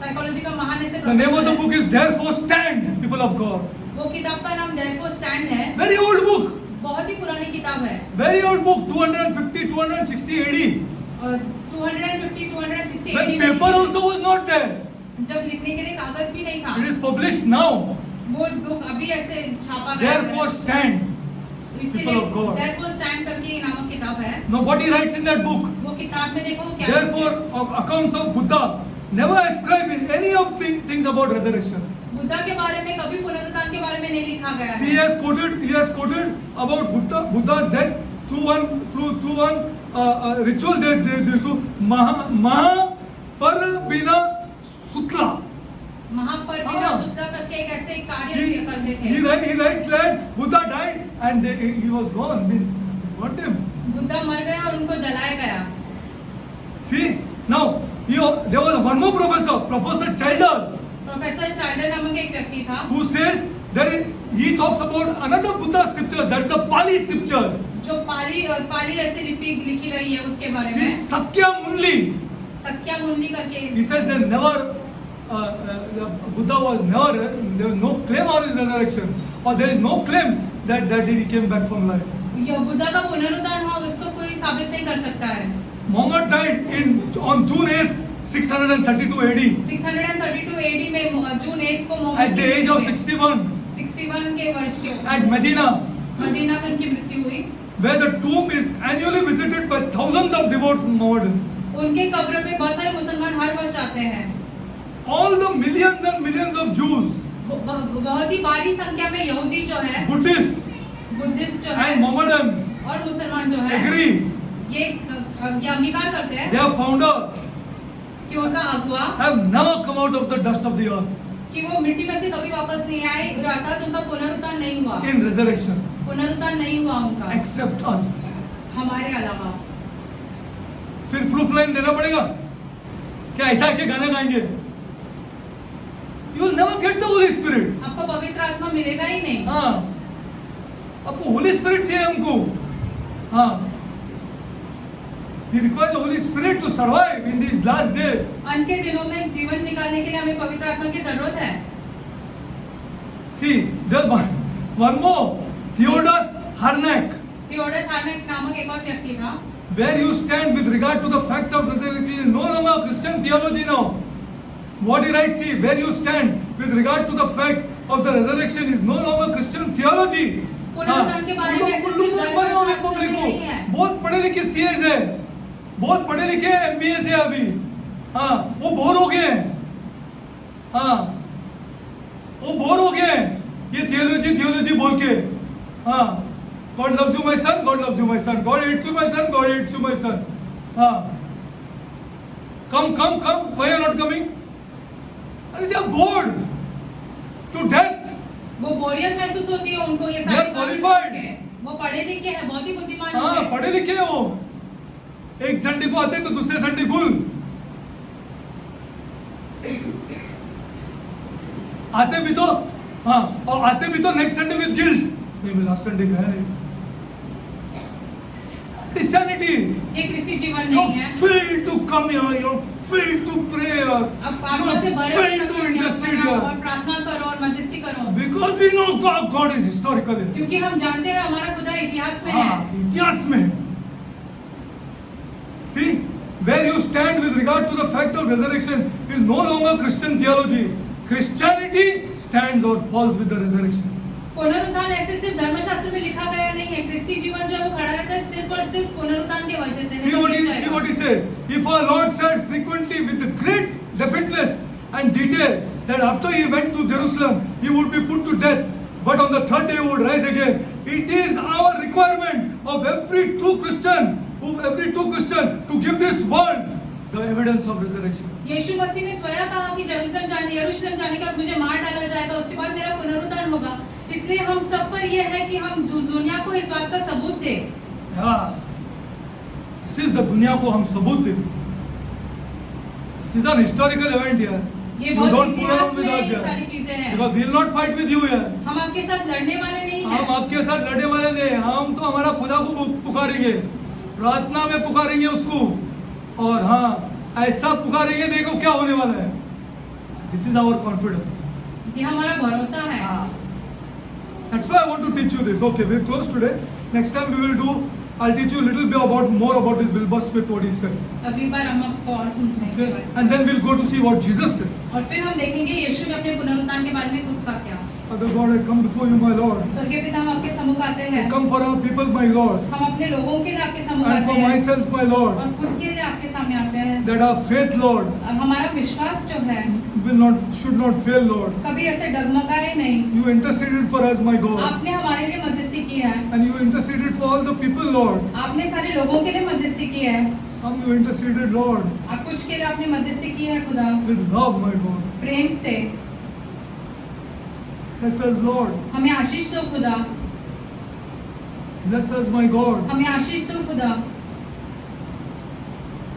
B: साइकोलॉजी का महान ऐसे
A: The name of the
B: professor
A: book is Therefore Stand, People of God.
B: है। वो किताब का नाम Therefore Stand है।
A: Very old book.
B: बहुत ही पुरानी किताब है।
A: Very old book, 250, 260 AD.
B: और 250 260
A: When
B: AD में
A: paper
B: लिखी
A: also was not there.
B: थी। जब लिखने के लिए कागज भी नहीं था,
A: It is published now.
B: वो बुक अभी ऐसे छापा गया है।
A: Therefore stand.
B: इसीलिए
A: people of God.
B: Therefore stand करके ये नामक किताब है।
A: Now what he writes in that book?
B: वो किताब में देखो क्या
A: Therefore, of accounts of Buddha never ascribe in any of the things about resurrection.
B: Buddha के बारे में कभी पुनरुत्थान के बारे में नहीं लिखा गया
A: He
B: है।
A: has quoted about Buddha's death through one ritual. There's Maha Parabina Sutla.
B: महापरविना
A: हाँ।
B: सुत्ला करके एक ऐसे कार्य किया करते थे।
A: He writes that Buddha died and he was gone. I mean, burnt him.
B: Buddha मर गया और उनको जलाया गया।
A: See, now there was one more professor, Professor Childers,
B: professor Childers नामक एक व्यक्ति था
A: who says that he talks about another Buddha scripture, that's the Pali scriptures.
B: जो पाली ऐसे लिपि लिखी गई है उसके बारे
A: See,
B: में।
A: Sakya Munli,
B: सक्या मुन्नी करके
A: he says that never, Buddha was never, there was no claim of his resurrection, or there is no claim that he came back from life.
B: ये बुद्धा का पुनरुत्थान हुआ उसको कोई साबित नहीं कर सकता है।
A: Muhammad died on June 8th, 632 AD,
B: 632 AD में जून 8 को मोहम्मद
A: at the
B: की
A: age of
B: मृत्यु हुई।
A: 61,
B: 61 के वर्ष के ऊपर
A: at Medina,
B: मदीना में उनकी मृत्यु हुई।
A: where the tomb is annually visited by thousands of devout Mohammedans.
B: उनके कब्र पे बहुत सारे मुसलमान हर वर्ष आते हैं।
A: All the millions and millions of Jews,
B: बहुत ही भारी संख्या में यहूदी जो है,
A: Buddhists,
B: बुद्धिस्ट जो है
A: and Mohammedans
B: और मुसलमान जो है
A: agree.
B: ये अंगीकार करते हैं
A: Their founder
B: कि उनका अगुआ
A: have never come out of the dust of the earth
B: कि वो मिट्टी में से कभी वापस नहीं आए, अर्थात उनका पुनरुत्थान नहीं हुआ,
A: in resurrection,
B: पुनरुत्थान नहीं हुआ उनका
A: except us.
B: हमारे अलावा।
A: फिर प्रूफ लाइन देना पड़ेगा क्या ऐसा है कि गाना गाएंगे? You will never get the Holy Spirit.
B: आपको पवित्र आत्मा मिलेगा ही नहीं।
A: हाँ, आपको होली स्पिरिट चाहिए हमको। हाँ, we require the Holy Spirit to survive in these last days.
B: अंत के दिनों में जीवन निकालने के लिए हमें पवित्र आत्मा की जरूरत है।
A: See, there's one more, Theodos Harnack.
B: थियोडस हार्नेट नामक एक और व्यक्ति था।
A: Where you stand with regard to the fact of resurrection is no longer Christian theology now. What he writes here, where you stand with regard to the fact of the resurrection is no longer Christian theology.
B: पुनरुत्थान के बारे में ऐसे सिर्फ धर्मशास्त्र में नहीं है।
A: बहुत पढ़े लिखे सीएस है, बहुत पढ़े लिखे एमबीए है अभी। हाँ, वो बोर हो गए हैं। हाँ, वो बोर हो गए हैं ये थियोलॉजी बोल के। हाँ, God loves you my son, God loves you my son, God hates you my son, God hates you my son. हाँ, come, why are you not coming? अरे they are bored to death.
B: वो बोरियत महसूस होती है उनको ये
A: They are
B: सारी
A: qualified.
B: बातें। वो पढ़े लिखे हैं, बहुत ही बुद्धिमान
A: हाँ,
B: हैं।
A: पढ़े लिखे हैं वो। एक संडे को आते तो दूसरे संडे गुल आते भी तो, हाँ, और आते भी तो नेक्स्ट संडे विद गिल्ट। नहीं, मैं लास्ट संडे गया नहीं। Christianity.
B: ये क्रिस्ती जीवन नहीं है।
A: You're filled to come here. You're filled to pray.
B: अब आत्मा से भरे
A: You're
B: होकर
A: filled to
B: यहाँ
A: intercede
B: पर आओ
A: here.
B: और प्रार्थना करो और मध्यस्थी करो।
A: Because we know God is historical.
B: क्योंकि हम जानते हैं हमारा खुदा इतिहास में है।
A: हाँ, इतिहास में। See, where you stand with regard to the fact of resurrection is no longer Christian theology. Christianity stands or falls with the resurrection.
B: पुनरुत्थान ऐसे सिर्फ धर्मशास्त्र में लिखा गया नहीं है। क्रिस्ती जीवन जो है वो खड़ा रहता है सिर्फ और सिर्फ पुनरुत्थान के वजह से।
A: See what he says. If our Lord said frequently with the great definiteness and detail that after he went to Jerusalem, he would be put to death, but on the third day he would rise again. It is our requirement of every true Christian to give this world the evidence of resurrection.
B: यीशु मसीह ने स्वयं कहा कि यरूशलेम जाने के बाद मुझे मार डाला जाएगा, उसके बाद मेरा पुनरुत्थान होगा। इसलिए हम सब पर यह है कि हम दुनिया को इस बात का सबूत दें।
A: Yeah. This is the दुनिया को हम सबूत दें। This is an historical event here.
B: ये
A: You
B: बहुत
A: don't fool
B: इतिहास
A: around with
B: में
A: us
B: ये सारी
A: here.
B: चीजें हैं।
A: Because we will not fight with you here.
B: हम आपके साथ लड़ने वाले नहीं
A: हम
B: हैं।
A: आपके साथ लड़ने वाले नहीं, हम तो हमारा खुदा को पुकारेंगे, प्रार्थना में पुकारेंगे उसको, और हाँ, ऐसा पुकारेंगे, देखो क्या होने वाला है। This is our confidence.
B: ये हमारा भरोसा है।
A: That's why I want to teach you this. Okay, we're close today. Next time we will do I'll teach you a little bit more about this Wilbur Smith, what he said.
B: अगली बार हम आपको और समझाएंगे
A: Okay?
B: बारे में।
A: And then we'll go to see what Jesus said.
B: और फिर हम देखेंगे यीशु ने अपने पुनरुत्थान के बारे में खुद का क्या।
A: Father God, I come before you, my Lord.
B: स्वर्गीय पिता, हम आपके सम्मुख आते
A: I
B: हैं।
A: come for our people, my Lord.
B: हम अपने लोगों के लिए आपके सम्मुख
A: And
B: आते
A: for
B: हैं
A: myself, my Lord.
B: और खुद के लिए आपके सामने आते हैं।
A: That our faith, Lord,
B: अब हमारा विश्वास जो है
A: should not fail, Lord.
B: कभी ऐसे डगमगाए नहीं।
A: You interceded for us, my God.
B: आपने हमारे लिए मध्यस्थी की है।
A: And you interceded for all the people, Lord.
B: आपने सारे लोगों के लिए मध्यस्थी की है।
A: Some you interceded, Lord,
B: आप कुछ के लिए आपने मध्यस्थी की है खुदा,
A: with love, my God.
B: प्रेम से।
A: Bless us, Lord.
B: हमें आशीष दो खुदा,
A: Bless us, my God,
B: हमें आशीष दो खुदा,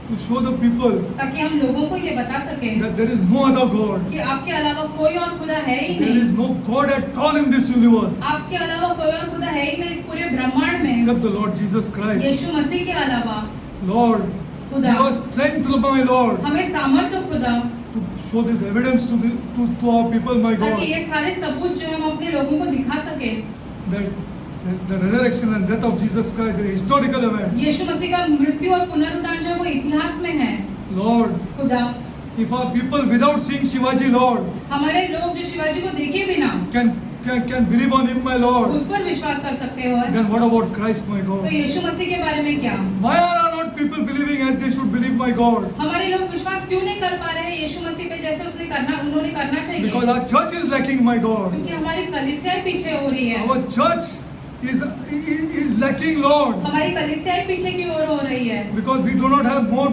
A: to show the people
B: ताकि हम लोगों को ये बता सके
A: that there is no other God.
B: कि आपके अलावा कोई और खुदा है ही
A: There is
B: नहीं।
A: no God at all in this universe
B: आपके अलावा कोई और खुदा है ही नहीं इस पूरे ब्रह्मांड में,
A: except the Lord Jesus Christ.
B: यीशु मसीह के अलावा।
A: Lord,
B: खुदा,
A: give us strength, my Lord,
B: हमें सामर्थ्य दो खुदा,
A: to show this evidence to our people, my
B: ताकि
A: God,
B: ये सारे सबूत जो है हम अपने लोगों को दिखा सके।
A: that the resurrection and death of Jesus Christ is a historical event.
B: यीशु मसीह का मृत्यु और पुनरुत्थान जो है वो इतिहास में है।
A: Lord,
B: खुदा,
A: if our people without seeing Shivaji, Lord,
B: हमारे लोग जो शिवाजी को देखे बिना
A: can believe on him, my Lord,
B: उस पर विश्वास कर सकते हो,
A: then what about Christ, my
B: तो
A: God?
B: यीशु मसीह के बारे में क्या?
A: Why are not people believing as they should believe, my God?
B: हमारे लोग विश्वास क्यों नहीं कर पा रहे हैं यीशु मसीह पे जैसे उन्होंने करना चाहिए?
A: Because our church is lacking, my God.
B: क्योंकि हमारी कलीसियाएं पीछे हो रही है।
A: Our church is lacking, Lord,
B: हमारी कलीसियाएं पीछे की ओर हो रही है।
A: because we do not have more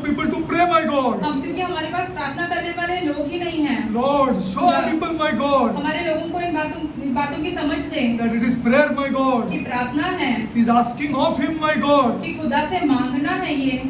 A: people to pray, my God.
B: हम क्योंकि हमारे पास प्रार्थना करने वाले लोग ही नहीं हैं।
A: Lord, show our people, my God,
B: हमारे लोगों को इन बातों की समझ दे
A: that it is prayer, my God.
B: कि प्रार्थना है,
A: He is asking of him, my God,
B: कि खुदा से मांगना है ये,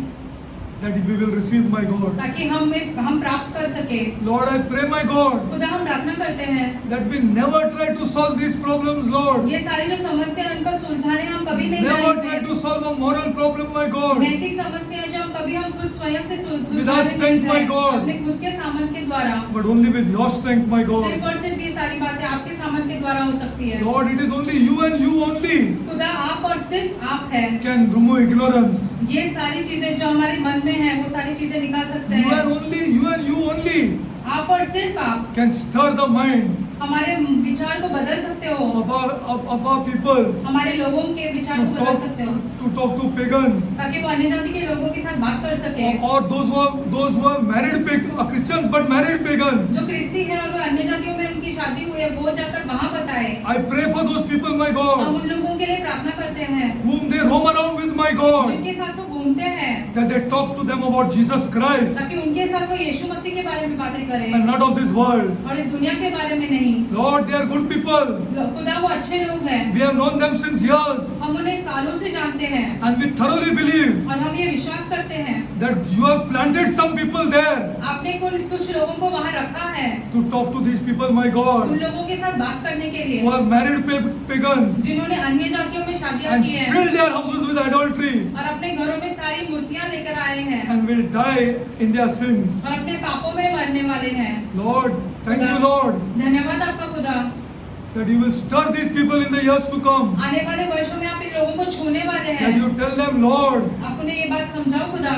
A: that we will receive, my God.
B: ताकि हम प्राप्त कर सके।
A: Lord, I pray, my God,
B: खुदा, हम प्रार्थना करते हैं
A: that we never try to solve these problems, Lord.
B: ये सारी जो समस्या है उनका सुलझाने हम कभी नहीं
A: Never try
B: जाएंगे।
A: to solve a moral problem, my God.
B: नैतिक समस्या जो हम खुद स्वयं से
A: With our
B: सुलझाने नहीं
A: strength, my
B: जाएंगे,
A: God.
B: अपने खुद के सामर्थ के द्वारा।
A: But only with your strength, my God.
B: सिर्फ और सिर्फ ये सारी बातें आपके सामर्थ के द्वारा हो सकती है।
A: Lord, it is only you and you only
B: खुदा, आप और सिर्फ आप है।
A: can remove ignorance.
B: ये सारी चीजें जो हमारे मन में है वो सारी चीजें निकाल सकते
A: You
B: हैं।
A: and you only
B: आप और सिर्फ आप
A: can stir the mind
B: हमारे विचार को बदल सकते हो,
A: of our people
B: हमारे लोगों के विचार को बदल सकते हो,
A: to talk to pagans
B: ताकि वो अन्य जाति के लोगों के साथ बात कर सके।
A: or those who are married Christians but married pagans.
B: जो क्रिस्ती है और वो अन्य जातियों में उनकी शादी हुई है वो जाकर वहाँ बताए।
A: I pray for those people, my
B: हम
A: God,
B: उन लोगों के लिए प्रार्थना करते हैं
A: whom they roam around with, my God,
B: जिनके साथ वो घूमते हैं,
A: that they talk to them about Jesus Christ
B: ताकि उनके साथ वो यीशु मसीह के बारे में बातें करें
A: and not of this world.
B: और इस दुनिया के बारे में नहीं।
A: Lord, they are good people.
B: खुदा, वो अच्छे लोग हैं,
A: We have known them since years
B: हम उन्हें सालों से जानते हैं
A: and we thoroughly believe
B: और हम ये विश्वास करते हैं
A: that you have planted some people there
B: आपने कुछ लोगों को वहाँ रखा है
A: to talk to these people, my
B: उन
A: God,
B: लोगों के साथ बात करने के लिए
A: who have married pagans
B: जिन्होंने अन्य जातियों में शादियां
A: and
B: की हैं
A: filled their houses with adultery
B: और अपने घरों में सारी मूर्तियां लेकर आए हैं
A: and will die in their sins.
B: और अपने पापों में मरने वाले हैं।
A: Lord, thank you, Lord,
B: धन्यवाद आपका खुदा,
A: that you will stir these people in the years to come.
B: आने वाले वर्षों में आप इन लोगों को छूने वाले हैं।
A: That you tell them, Lord,
B: आप उन्हें ये बात समझाओ खुदा,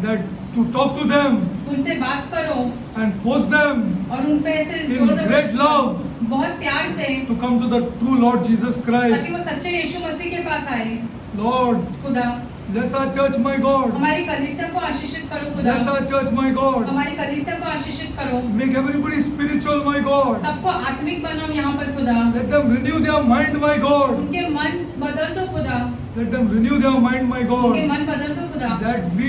A: that to talk to them
B: उनसे बात करो
A: and force them
B: और उन पे ऐसे
A: in
B: जोर
A: great
B: जबरदस्ती
A: love
B: बहुत प्यार से,
A: to come to the true Lord Jesus Christ.
B: ताकि वो सच्चे यीशु मसीह के पास आए।
A: Lord,
B: खुदा,
A: bless our church, my God.
B: हमारी कलीसिया को आशीषित करो खुदा,
A: Bless our church, my God.
B: हमारी कलीसिया को आशीषित करो,
A: Make everybody spiritual, my God.
B: सबको आत्मिक बनाओ यहाँ पर खुदा,
A: Let them renew their mind, my God.
B: उनके मन बदल दो खुदा,
A: Let them renew their mind, my
B: उनके
A: God.
B: मन बदल दो खुदा,
A: That we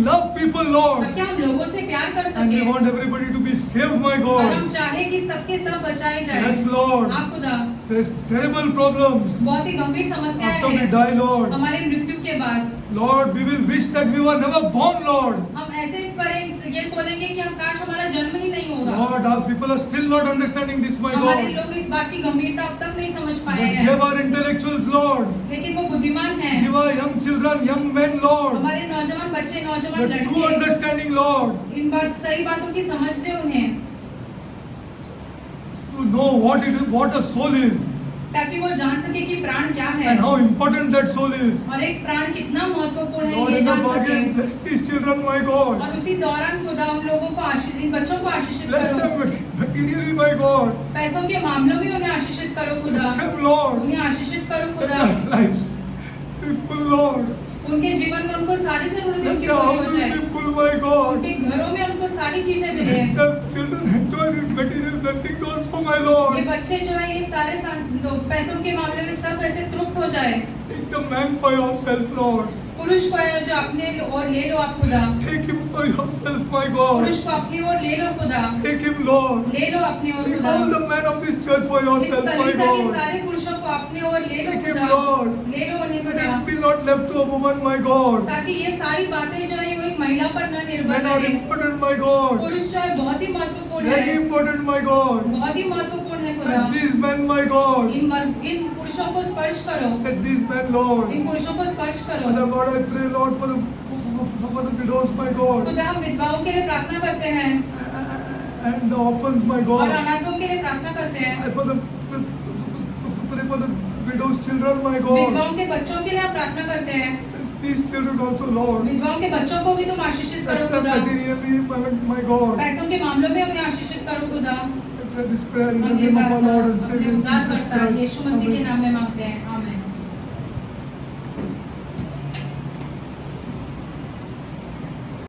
A: love people, Lord.
B: ताकि हम लोगों से प्यार कर
A: And we
B: सके
A: want everybody to be saved, my
B: और हम
A: God.
B: चाहे कि सबके सब बचाए जाए।
A: Yes, Lord.
B: हाँ खुदा,
A: There's terrible problems
B: बहुत ही गंभीर समस्याएं
A: after we
B: हैं
A: die, Lord.
B: हमारी मृत्यु के बाद।
A: Lord, we will wish that we were never born, Lord.
B: हम ऐसे करें, ये बोलेंगे कि हम काश हमारा जन्म ही नहीं होगा।
A: Lord, our people are still not understanding this, my
B: हमारे
A: God.
B: लोग इस बात की गंभीरता अब तक नहीं समझ पाए
A: But
B: हैं,
A: give our intellectuals, Lord.
B: लेकिन वो बुद्धिमान हैं।
A: Give our young children, young men, Lord.
B: हमारे नौजवान बच्चे, नौजवान
A: The true
B: लड़के
A: understanding, Lord.
B: इन सही बातों की समझ दे उन्हें,
A: To know what a soul is.
B: ताकि वो जान सके कि प्राण क्या है
A: and how important that soul is.
B: और एक प्राण कितना महत्वपूर्ण है
A: Lord,
B: ये
A: in the
B: जान सके।
A: bargain, bless these children, my God.
B: और उसी दौरान खुदा उन लोगों को आशीष, इन बच्चों को आशीषित
A: Bless
B: करो।
A: them materially, my God.
B: पैसों के मामलों में उन्हें आशीषित करो खुदा।
A: Bless them, Lord.
B: उन्हें आशीषित करो
A: Let
B: खुदा।
A: their lives be full, Lord.
B: उनके जीवन में उनको सारी जरूरतें
A: Let
B: उनकी
A: their
B: पूरी हो
A: houses
B: जाए।
A: be full, my God.
B: उनके घरों में उनको सारी चीजें मिले।
A: Let the children enjoy these material blessings also, my
B: ये
A: Lord.
B: बच्चे जो है ये सारे पैसों के मामले में सब ऐसे तृप्त हो जाए।
A: Take the man for yourself, Lord.
B: पुरुष को जो अपने और ले लो आप खुदा।
A: Take him for yourself, my God.
B: पुरुष को अपनी ओर ले लो खुदा।
A: Take him, Lord.
B: ले लो अपनी ओर
A: Take
B: खुदा।
A: all the men of this church for
B: इस
A: yourself, my
B: कलीसिया के
A: God.
B: सारे पुरुषों को अपनी ओर ले लो
A: Take him,
B: खुदा।
A: Lord.
B: ले लो उन्हें
A: Let
B: खुदा।
A: it be not left to a woman, my God.
B: ताकि ये सारी बातें जो है वो एक महिला पर न निर्भर
A: Men are
B: रहे।
A: important, my God.
B: पुरुष जो है बहुत ही महत्वपूर्ण
A: Very
B: है।
A: important, my God.
B: बहुत ही महत्वपूर्ण है खुदा।
A: Touch these men, my God.
B: इन पुरुषों को स्पर्श करो।
A: Touch these men, Lord.
B: इन पुरुषों को स्पर्श करो।
A: Father God, I pray, Lord, for the widows, my God,
B: खुदा हम विधवाओं के लिए प्रार्थना करते हैं
A: and the orphans, my
B: और
A: God.
B: अनाथों के लिए प्रार्थना करते हैं।
A: I pray for the widows' children, my God.
B: विधवाओं के बच्चों के लिए हम प्रार्थना करते हैं।
A: Bless these children also, Lord.
B: विधवाओं के बच्चों को भी तुम आशीषित
A: Bless
B: करो
A: them
B: खुदा।
A: materially, my God.
B: पैसों के मामलों में उन्हें आशीषित करो खुदा।
A: I pray this prayer in the
B: हम ये
A: name of our
B: प्रार्थना
A: Lord and
B: अपने
A: Savior
B: उद्धार
A: Jesus
B: करता है
A: Christ.
B: यीशु मसीह के
A: Amen.
B: नाम में मांगते हैं। आमीन।